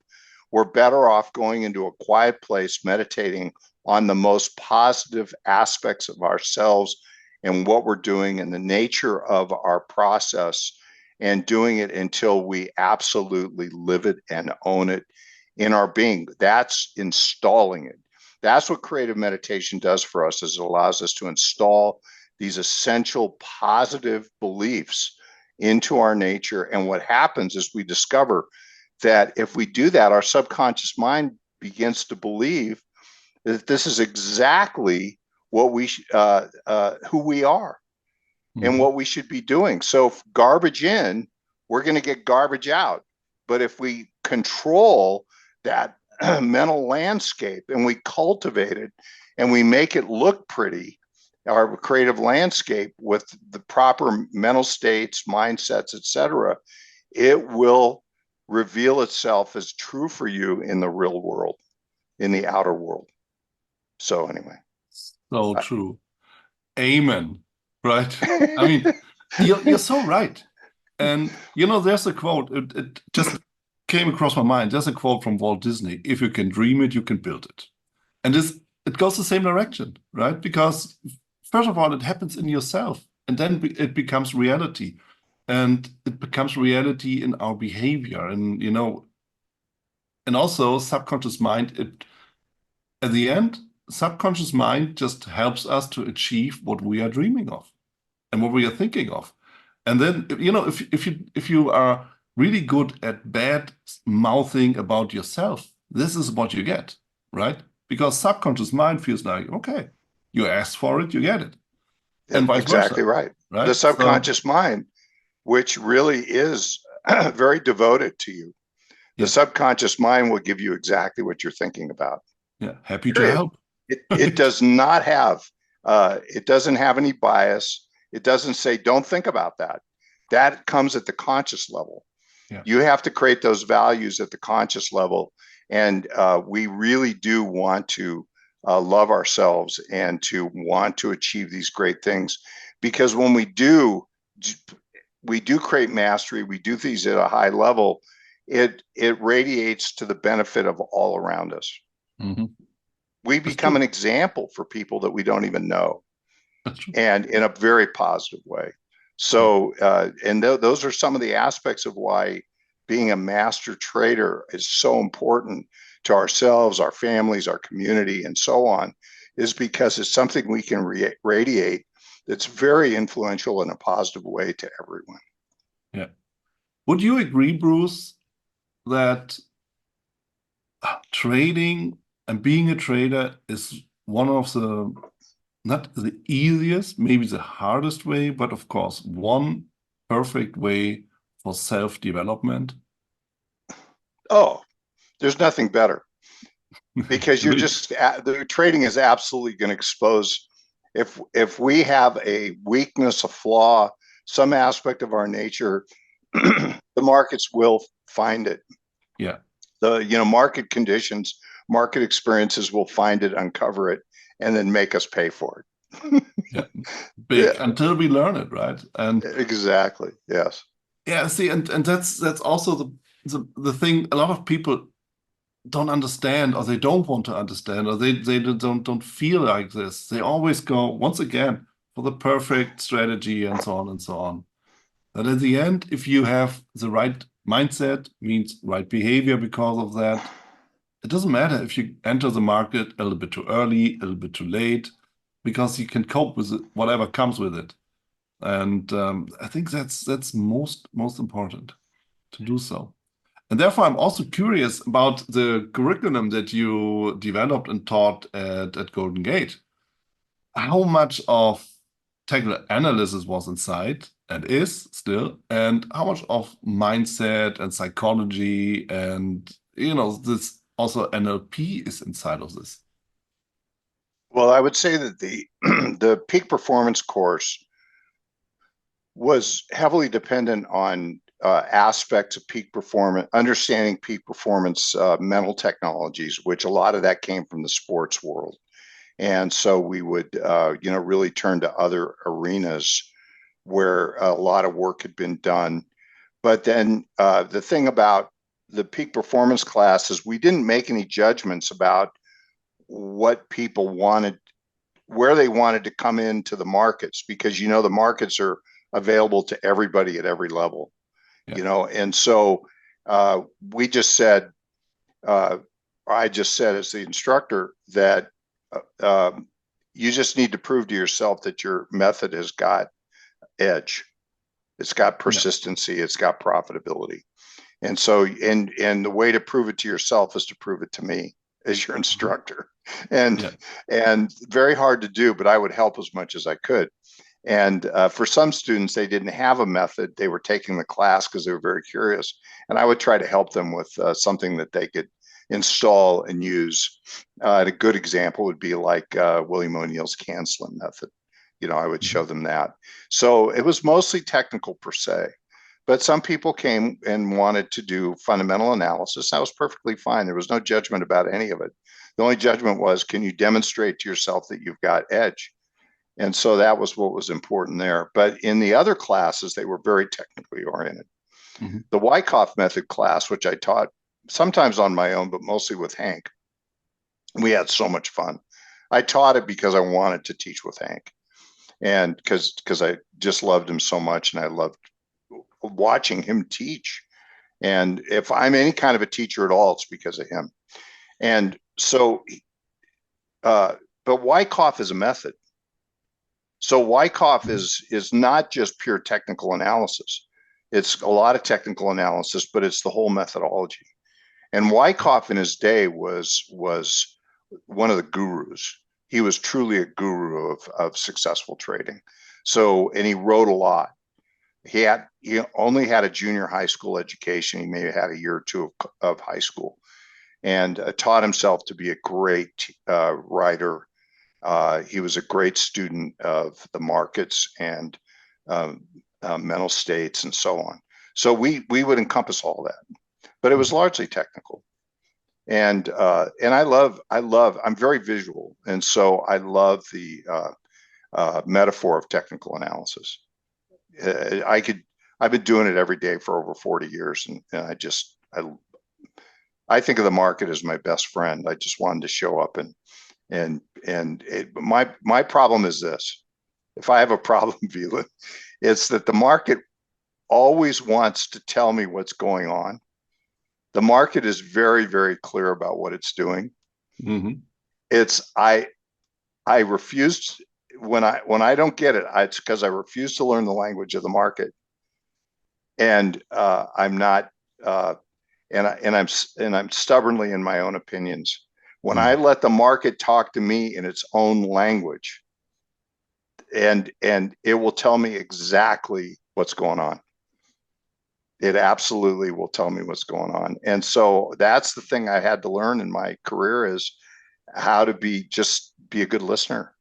We're better off going into a quiet place, meditating on the most positive aspects of ourselves and what we're doing and the nature of our process, and doing it until we absolutely live it and own it in our being. That's installing it. That's what creative meditation does for us, is it allows us to install these essential positive beliefs into our nature. And what happens is we discover that if we do that, our subconscious mind begins to believe that this is exactly what who we are and what we should be doing. So if garbage in, we're going to get garbage out. But if we control that mental landscape and we cultivate it and we make it look pretty, our creative landscape with the proper mental states, mindsets, etc., it will reveal itself as true for you in the real world, in the outer world. So anyway. So true. Amen. Right? I mean, you're so right. And there's a quote, it just came across my mind. There's a quote from Walt Disney: "If you can dream it, you can build it." And it goes the same direction, right? Because first of all, it happens in yourself, and then it becomes reality. And it becomes reality in our behavior. And also subconscious mind, at the end, subconscious mind just helps us to achieve what we are dreaming of and what we are thinking of. And then, if you are really good at bad mouthing about yourself, this is what you get, right? Because subconscious mind feels like, okay, you asked for it, you get it. And vice exactly versa, right. right? The subconscious mind, which really is very devoted to you. The subconscious mind will give you exactly what you're thinking about. Yeah, happy to Period. help. It does not have, it doesn't have any bias. It doesn't say, don't think about that. That comes at the conscious level. Yeah. You have to create those values at the conscious level. And we really do want to love ourselves and to want to achieve these great things. Because when we do create mastery, we do things at a high level, it radiates to the benefit of all around us. Mm-hmm. We become an example for people that we don't even know, and in a very positive way. So, those are some of the aspects of why being a master trader is so important to ourselves, our families, our community, and so on, is because it's something we can radiate that's very influential in a positive way to everyone. Yeah. Would you agree, Bruce, that trading and being a trader is one of the, not the easiest, maybe the hardest way, but of course, one perfect way for self-development? Oh, there's nothing better, because you're just, the trading is absolutely going to expose, if we have a weakness, a flaw, some aspect of our nature, the markets will find it. Yeah. The market conditions, market experiences will find it, uncover it, and then make us pay for it. Yeah, big, until we learn it, right? And exactly, yes. Yeah, see, and that's also the thing. A lot of people don't understand, or they don't want to understand, or they don't feel like this. They always go, once again, for the perfect strategy and so on and so on. But at the end, if you have the right mindset, means right behavior because of that, it doesn't matter if you enter the market a little bit too early, a little bit too late, because you can cope with it, whatever comes with it. And I think that's most important to do so. And therefore, I'm also curious about the curriculum that you developed and taught at Golden Gate. How much of technical analysis was inside and is still, and how much of mindset and psychology and this also NLP is inside of this? Well, I would say that the the peak performance course was heavily dependent on aspects of peak performance, understanding peak performance mental technologies, which a lot of that came from the sports world. And so we would, really turn to other arenas where a lot of work had been done. But then the thing about the peak performance class is we didn't make any judgments about what people wanted, where they wanted to come into the markets, because the markets are available to everybody at every level. Yeah. And so we just said, uh, I just said as the instructor that you just need to prove to yourself that your method has got edge. It's got Yeah. persistency. It's got profitability. And so, and the way to prove it to yourself is to prove it to me as your Mhm. instructor. And Yeah. and very hard to do, but I would help as much as I could. And for some students, they didn't have a method. They were taking the class because they were very curious. And I would try to help them with something that they could install and use. And a good example would be like William O'Neill's canceling method. You know, I would show Mhm. them that. So it was mostly technical per se. But some people came and wanted to do fundamental analysis. That was perfectly fine. There was no judgment about any of it. The only judgment was, can you demonstrate to yourself that you've got edge? And so that was what was important there. But in the other classes, they were very technically oriented. Mhm. The Wyckoff method class, which I taught sometimes on my own, but mostly with Hank, we had so much fun. I taught it because I wanted to teach with Hank, and because I just loved him so much, and I loved watching him teach. And if I'm any kind of a teacher at all, it's because of him. And so, but Wyckoff is a method. So Wyckoff Mhm. is not just pure technical analysis. It's a lot of technical analysis, but it's the whole methodology. And Wyckoff in his day was one of the gurus. He was truly a guru of successful trading. So, and he wrote a lot. He only had a junior high school education. He may have had a year or two of high school, and taught himself to be a great writer. He was a great student of the markets and um, mental states and so on. So we would encompass all that, but it was Mhm. largely technical. And I'm very visual, and so I love the metaphor of technical analysis. I could I've been doing it every day for over 40 years, and I think of the market as my best friend. I just wanted to show up my problem is this. If I have a problem, Vila, it's that the market always wants to tell me what's going on. The market is very, very clear about what it's doing. Mhm. It's I refuse when I don't get it, it's because I refuse to learn the language of the market, and I'm not uh, and I'm stubbornly in my own opinions. When I Mhm. let the market talk to me in its own language, and it will tell me exactly what's going on. It absolutely will tell me what's going on. And so that's the thing I had to learn in my career is how to be a good listener,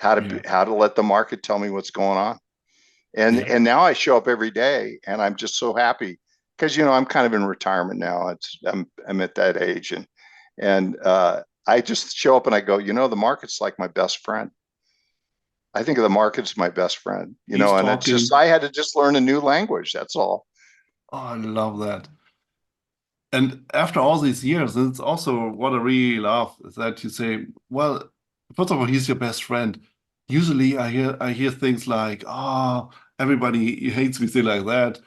Yeah. how to let the market tell me what's going on. Yeah. And now I show up every day and I'm just so happy because I'm kind of in retirement now. I'm at that age, and I just show up and I go, the market's like my best friend. I think of the market's my best friend, He's and it's just talking. I had to just learn a new language. That's all. Oh, I love that. And after all these years, it's also what I really love is that you say, well, first of all, he's your best friend. Usually I hear things like, oh, everybody hates me, thing like that.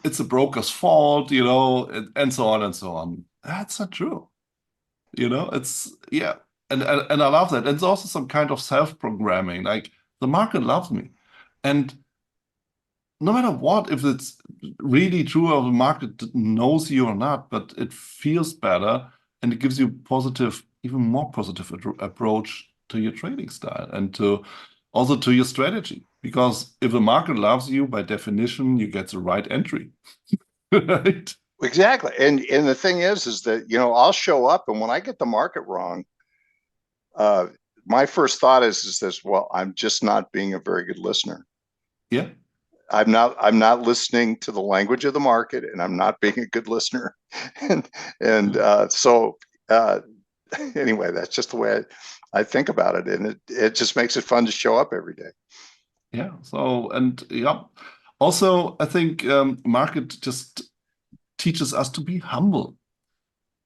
It's the broker's fault, and so on and so on. That's not true. It's yeah. And I love that. And it's also some kind of self-programming. Like the market loves me. And no matter what, if it's really true or the market knows you or not, but it feels better and it gives you positive, even more positive approach to your trading style and also to your strategy. Because if the market loves you, by definition, you get the right entry, right? Exactly. And the thing is that I'll show up, and when I get the market wrong, uh, my first thought is this: well, I'm just not being a very good listener. Yeah. I'm not listening to the language of the market, and I'm not being a good listener. and and so uh, anyway, that's just the way I think about it, and it just makes it fun to show up every day. Yeah. So, and yeah. Also, I think market just teaches us to be humble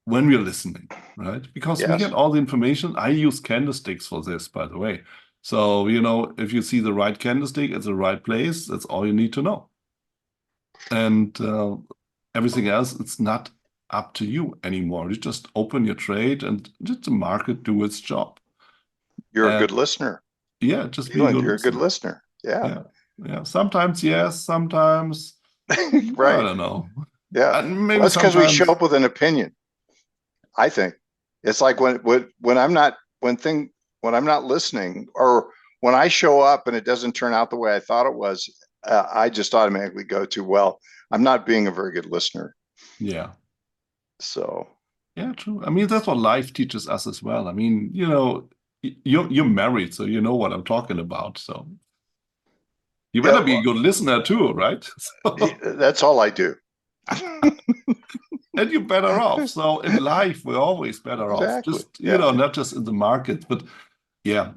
when we're listening, right? Because we get Yes, all the information. I use candlesticks for this, by the way. So, if you see the right candlestick at the right place, that's all you need to know. And everything else, it's not. up to you anymore. You just open your trade and let the market do its job. You're a And good listener. yeah, just be a Leland, good you're a good listener. listener. Yeah. Yeah. Yeah. Sometimes yes, sometimes I Right. don't know. Yeah. And Well, maybe that's because we show sometimes, up with an opinion. I think it's like when I'm not when I'm not listening, or when I show up and it doesn't turn out the way I thought it was, I just automatically go to, well, I'm not being a very good listener. yeah. So Yeah, true. I mean, that's what life teaches us as well. I mean, you're married, so you know what I'm talking about. So you yeah, better be a good listener too, right? So, that's all I do. and you're better off. So in life, we're always better off. Exactly. Just, Yeah. not just in the market, but yeah,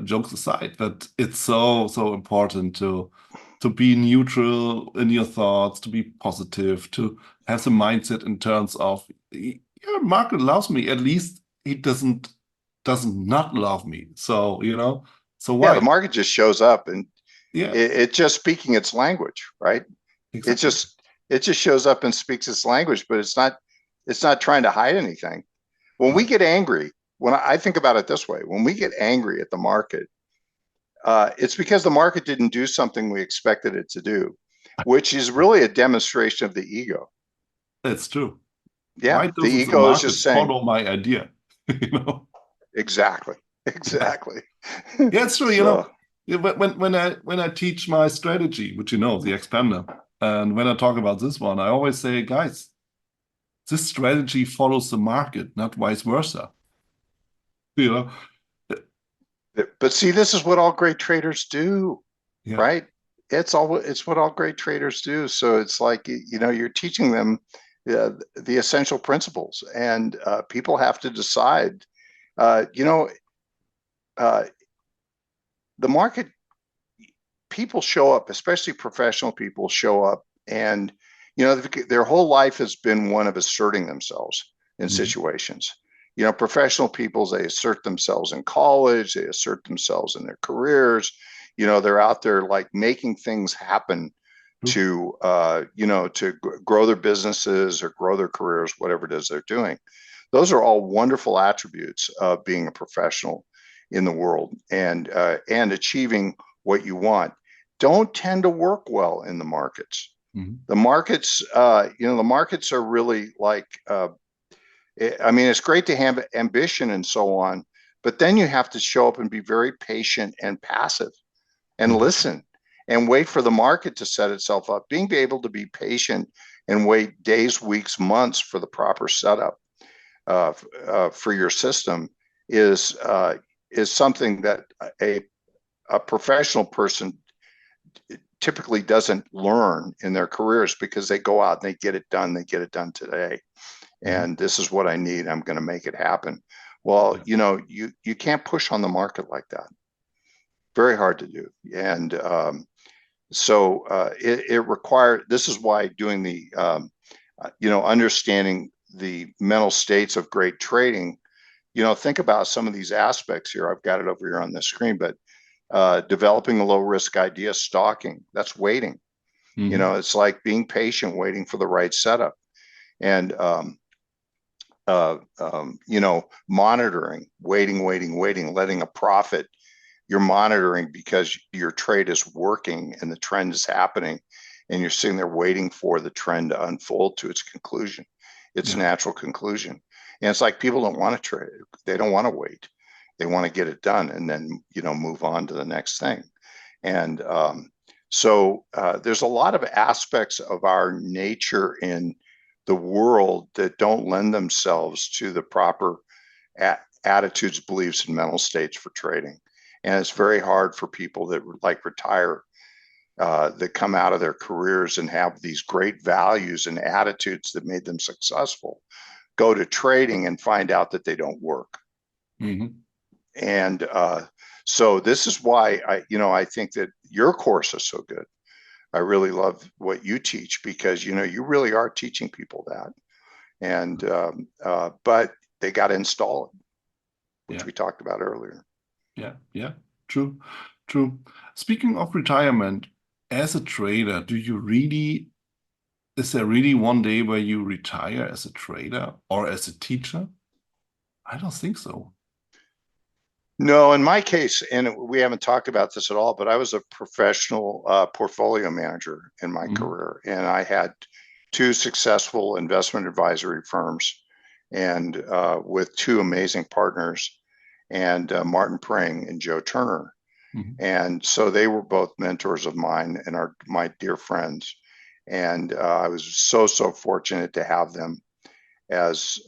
jokes aside, but it's so important to be neutral in your thoughts, to be positive, to have the mindset in terms of, yeah, market loves me. At least he doesn't not love me. So, so Yeah. The why? market just shows up and Yeah, it just speaking its language, right? It exactly. just it just shows up and speaks its language, but it's not trying to hide anything. When we Yeah. get angry, when I think about it this way, when we get angry at the market, it's because the market didn't do something we expected it to do, which is really a demonstration of the ego. It's true. Yeah, Why the doesn't the ego is market just saying, follow my idea? You know? exactly, Yeah. exactly. Yeah, it's true. So, Yeah, when I teach my strategy, which the expander, and when I talk about this one, I always say, guys, this strategy follows the market, not vice versa. You know? but see, this is what all great traders do, Yeah. right? It's what all great traders do. So it's like, you're teaching them the essential principles, and people have to decide. Uh, you know, uh, the market people show up, especially professional people show up, and their whole life has been one of asserting themselves in Mhm. situations. Professional people, they assert themselves in college, they assert themselves in their careers. They're out there like making things happen True. to grow their businesses or grow their careers, whatever it is they're doing. Those are all wonderful attributes of being a professional in the world, and achieving what you want. Don't tend to work well in the markets. Mhm. The markets are really like, I mean, it's great to have ambition and so on, but then you have to show up and be very patient and passive and Mhm. listen and wait for the market to set itself up. Being able to be patient and wait days, weeks, months for the proper setup for your system is something that a professional person typically doesn't learn in their careers, because they go out and they get it done. They get it done today. Mhm. And this is what I need. I'm going to make it happen. Well, Yeah. you can't push on the market like that. Very hard to do. And so it required, this is why doing the, understanding the mental states of great trading, think about some of these aspects here. I've got it over here on the screen, but developing a low risk idea, stalking, that's waiting. Mhm. It's like being patient, waiting for the right setup, and monitoring, waiting, letting a profit. You're monitoring because your trade is working and the trend is happening, and you're sitting there waiting for the trend to unfold to its conclusion, its Yeah. natural conclusion. And it's like people don't want to trade; they don't want to wait. They want to get it done and then move on to the next thing. And there's a lot of aspects of our nature in the world that don't lend themselves to the proper attitudes, beliefs, and mental states for trading. And it's very hard for people that like retire, that come out of their careers and have these great values and attitudes that made them successful, go to trading and find out that they don't work. Mhm. And so this is why I think that your course is so good. I really love what you teach, because you really are teaching people that. And but they got to install it, which Yeah. we talked about earlier. Yeah. Yeah. True. True. Speaking of retirement, as a trader, do you really is there really one day where you retire as a trader or as a teacher? I don't think so. No, in my case, and we haven't talked about this at all, but I was a professional portfolio manager in my Mhm. career, and I had two successful investment advisory firms, and with two amazing partners, and Martin Pring and Joe Turner. Mhm. And so they were both mentors of mine and are my dear friends. And I was so fortunate to have them as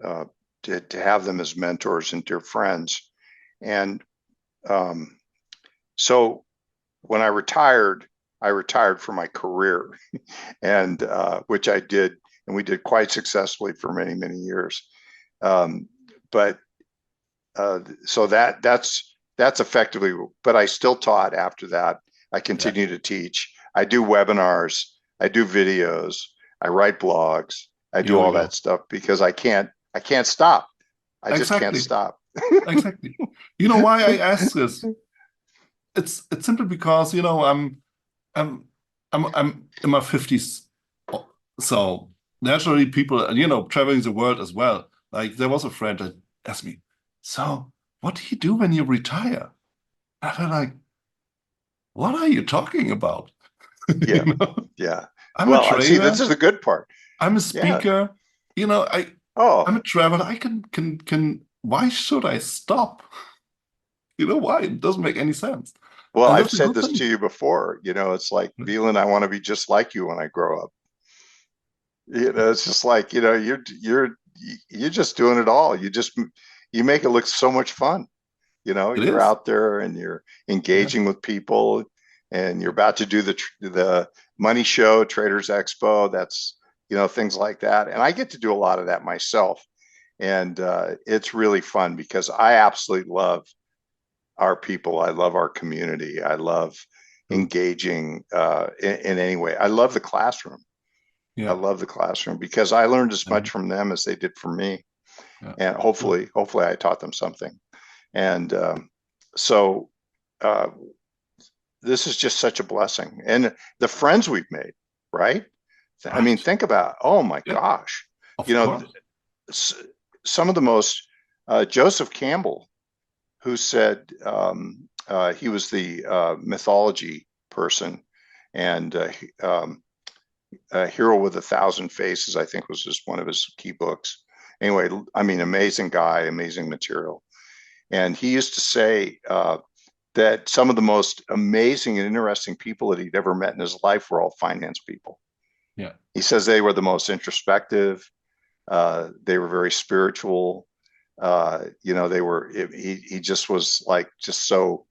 uh, to have them as mentors and dear friends. And um, so when I retired for my career, and which I did, and we did quite successfully for many years. Um, but so that's effectively. But I still taught after that. I Yeah, continue to teach. I do webinars. I do videos. I write blogs. I here do we all that go. stuff because I can't stop. I just can't Exactly. stop. Exactly. You know why I ask this? It's simply because, I'm I'm in my 50s. So naturally people, traveling the world as well. Like there was a friend that asked me, so what do you do when you retire? I felt like, what are you talking about? Yeah, You know, yeah. I'm a Well, I see. This trainer, is the good part. I'm a Yeah. speaker, I'm Oh, a traveler. I can why should I stop? You know why? It doesn't make any sense. well, And I've that's a said good this to thing. you before. It's like, Veland, I want to be just like you when I grow up. It's just like, you're just doing it all. You make it look so much fun. It You're is. out there and you're Yeah. engaging with people, and you're about to do the money show, Traders Expo. That's, things like that. And I get to do a lot of that myself. And it's really fun because I absolutely love our people. I love our community. I love True. engaging in any way. I love the classroom. I Yeah. love the classroom because I learned as Yeah. much from them as they did from me, Yeah. and True. hopefully, I taught them something. And so, uh, this is just such a blessing, and the friends we've made, right? I mean, Right. think about, oh my Yeah. gosh, you Of know, course. some of the most Joseph Campbell, who said he was the mythology person, and Hero with a Thousand Faces, I think, was just one of his key books. Anyway, I mean, amazing guy, amazing material. And he used to say that some of the most amazing and interesting people that he'd ever met in his life were all finance people. Yeah. He says they were the most introspective. They were very spiritual. He just was like just so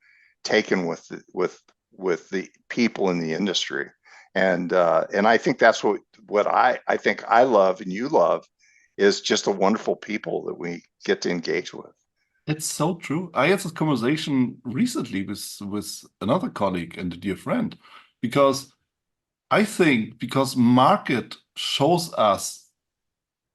taken with the people in the industry. And I think that's what I think I love and you love is just the wonderful people that we get to engage with. It's so true. I had this conversation recently with another colleague and a dear friend, because I think because market shows us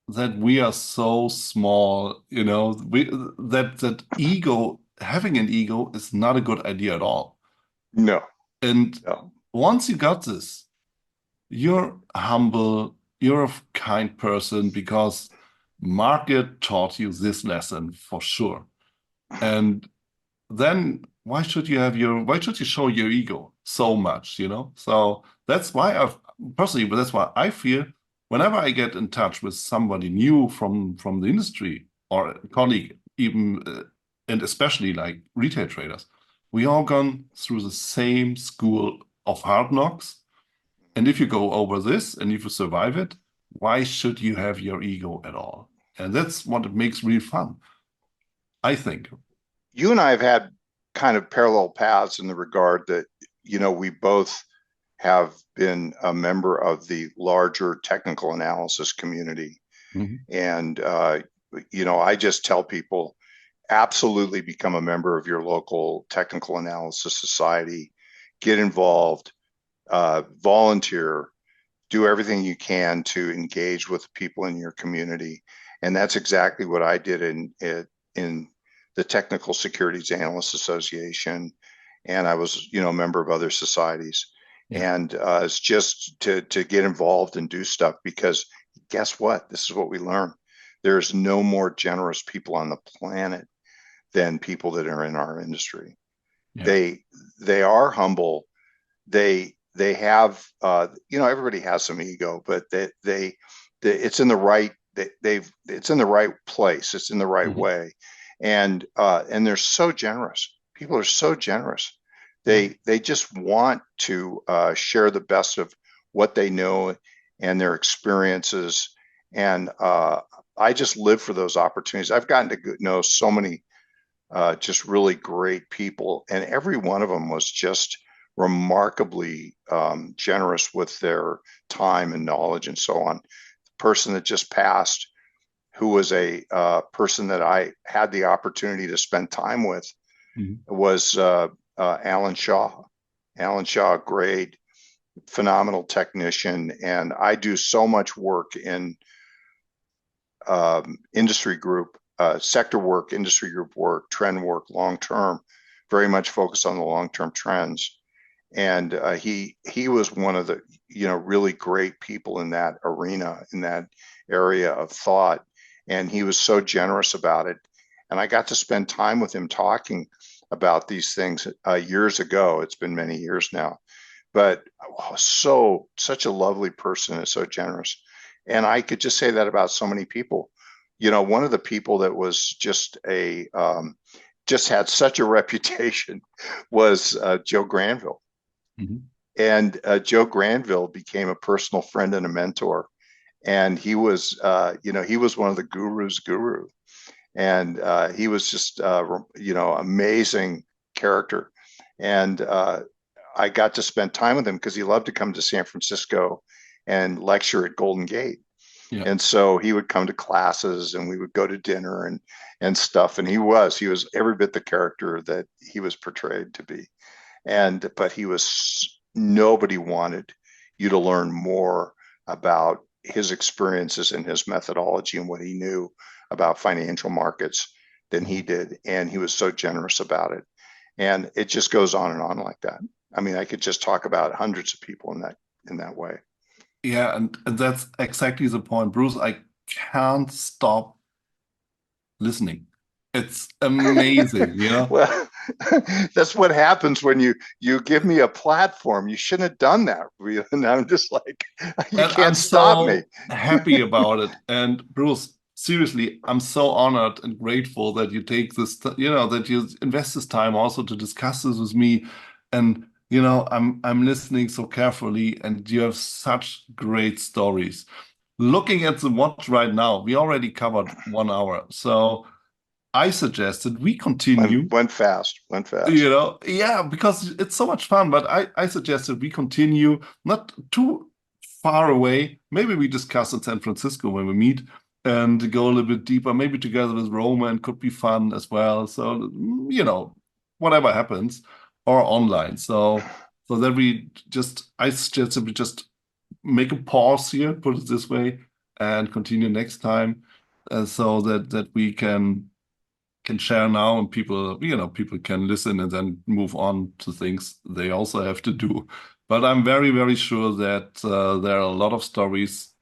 that we are so small, that ego, having an ego is not a good idea at all. No, And no, once you got this, you're humble, you're a kind person because market taught you this lesson for sure. And then why should you show your ego so much? So that's why but that's why I feel whenever I get in touch with somebody new from the industry or a colleague, even and especially like retail traders, we all gone through the same school of hard knocks. And if you go over this and if you survive it, why should you have your ego at all? And that's what it makes real fun, I think. you and I have had kind of parallel paths in the regard that, we both have been a member of the larger technical analysis community. Mhm. And, I just tell people absolutely become a member of your local technical analysis society, get involved, volunteer, do everything you can to engage with people in your community. And that's exactly what I did in the Technical Securities Analysts Association. And I was, a member of other societies. Yeah. and it's just to get involved and do stuff, because guess what? This is what we learn. There's no more generous people on the planet than people that are in our industry. Yeah. They are humble. They have everybody has some ego, but they it's in the right it's in the right place. It's in the right Mhm. way, and they're so generous. People are so generous. Yeah. They just want to share the best of what they know and their experiences, and I just live for those opportunities. I've gotten to know so many just really great people, and every one of them was just remarkably generous with their time and knowledge and so on. The person that just passed, who was a person that I had the opportunity to spend time with, Mhm. was Alan Shaw. Alan Shaw, great, phenomenal technician, and I do so much work in industry group, sector work, industry group work, trend work, long term, very much focused on the long term trends. And he was one of the really great people in that arena, in that area of thought, and he was so generous about it. And I got to spend time with him talking about these things years ago. It's been many years now, but such a lovely person and so generous. And I could just say that about so many people. One of the people that was just had such a reputation was Joe Granville. Mhm. And Joe Granville became a personal friend and a mentor. And he was one of the guru. And he was just, amazing character. And I got to spend time with him because he loved to come to San Francisco and lecture at Golden Gate. Yeah. And so he would come to classes and we would go to dinner and stuff. And he was every bit the character that he was portrayed to be. But nobody wanted you to learn more about his experiences and his methodology and what he knew about financial markets than he Mhm. did. And he was so generous about it. And it just goes on and on like that. I mean, I could just talk about hundreds of people in that way. Yeah, and that's exactly the point, Bruce. I can't stop listening. It's amazing, you know? Well, that's what happens when you give me a platform. You shouldn't have done that, really. And I'm just like, you And can't I'm stop me. so happy about it. And Bruce, seriously, I'm so honored and grateful that you take this, that you invest this time also to discuss this with me. And I'm listening so carefully, and you have such great stories. Looking at the watch right now, we already covered 1 hour. So I suggested we Went continue, went fast, went fast. yeah, because it's so much fun. But I suggested we continue not too far away. Maybe we discuss in San Francisco when we meet and go a little bit deeper, maybe together with Roman could be fun as well. So, whatever happens, or online. So that I suggested we just make a pause here, put it this way, and continue next time, so that we can share now, and people can listen and then move on to things they also have to do. But I'm very, very sure that there are a lot of stories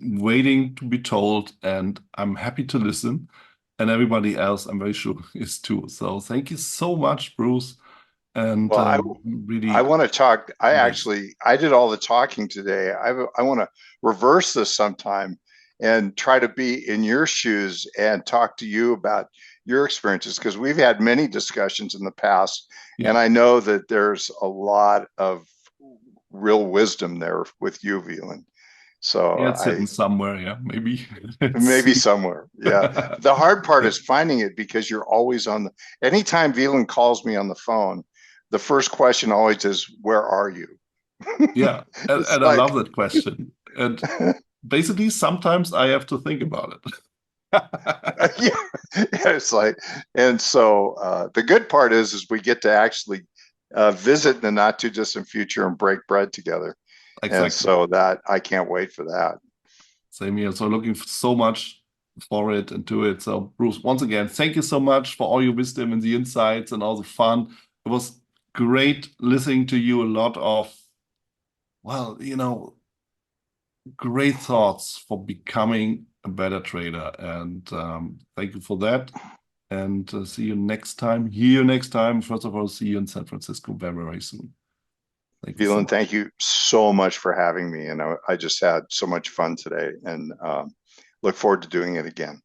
waiting to be told, and I'm happy to listen. And everybody else, I'm very sure, is too. So thank you so much, Bruce, and Well, I really want to talk. amazed. I did all the talking today. I want to reverse this sometime and try to be in your shoes and talk to you about your experiences, because we've had many discussions in the past, Yeah, and I know that there's a lot of real wisdom there with you, Veland. So yeah, it's hidden somewhere. Yeah, maybe. Let's maybe see. somewhere. Yeah. The hard part is finding it, because you're always anytime Veland calls me on the phone, the first question always is, where are you? Yeah, It's and I love like, that question. And basically, sometimes I have to think about it. yeah, it's like, and so the good part is we get to actually visit in the not too distant future and break bread together. And Exactly. so that I can't wait for that. Same here. So looking so much for it and to it. So Bruce, once again, thank you so much for all your wisdom and the insights and all the fun. It was great listening to you. A lot of Well, great thoughts for becoming a better trader. And thank you for that. And see you next time. Hear you next time. First of all, see you in San Francisco very, very soon. Thank you so Phelan, much. thank you so much for having me. And I just had so much fun today and look forward to doing it again.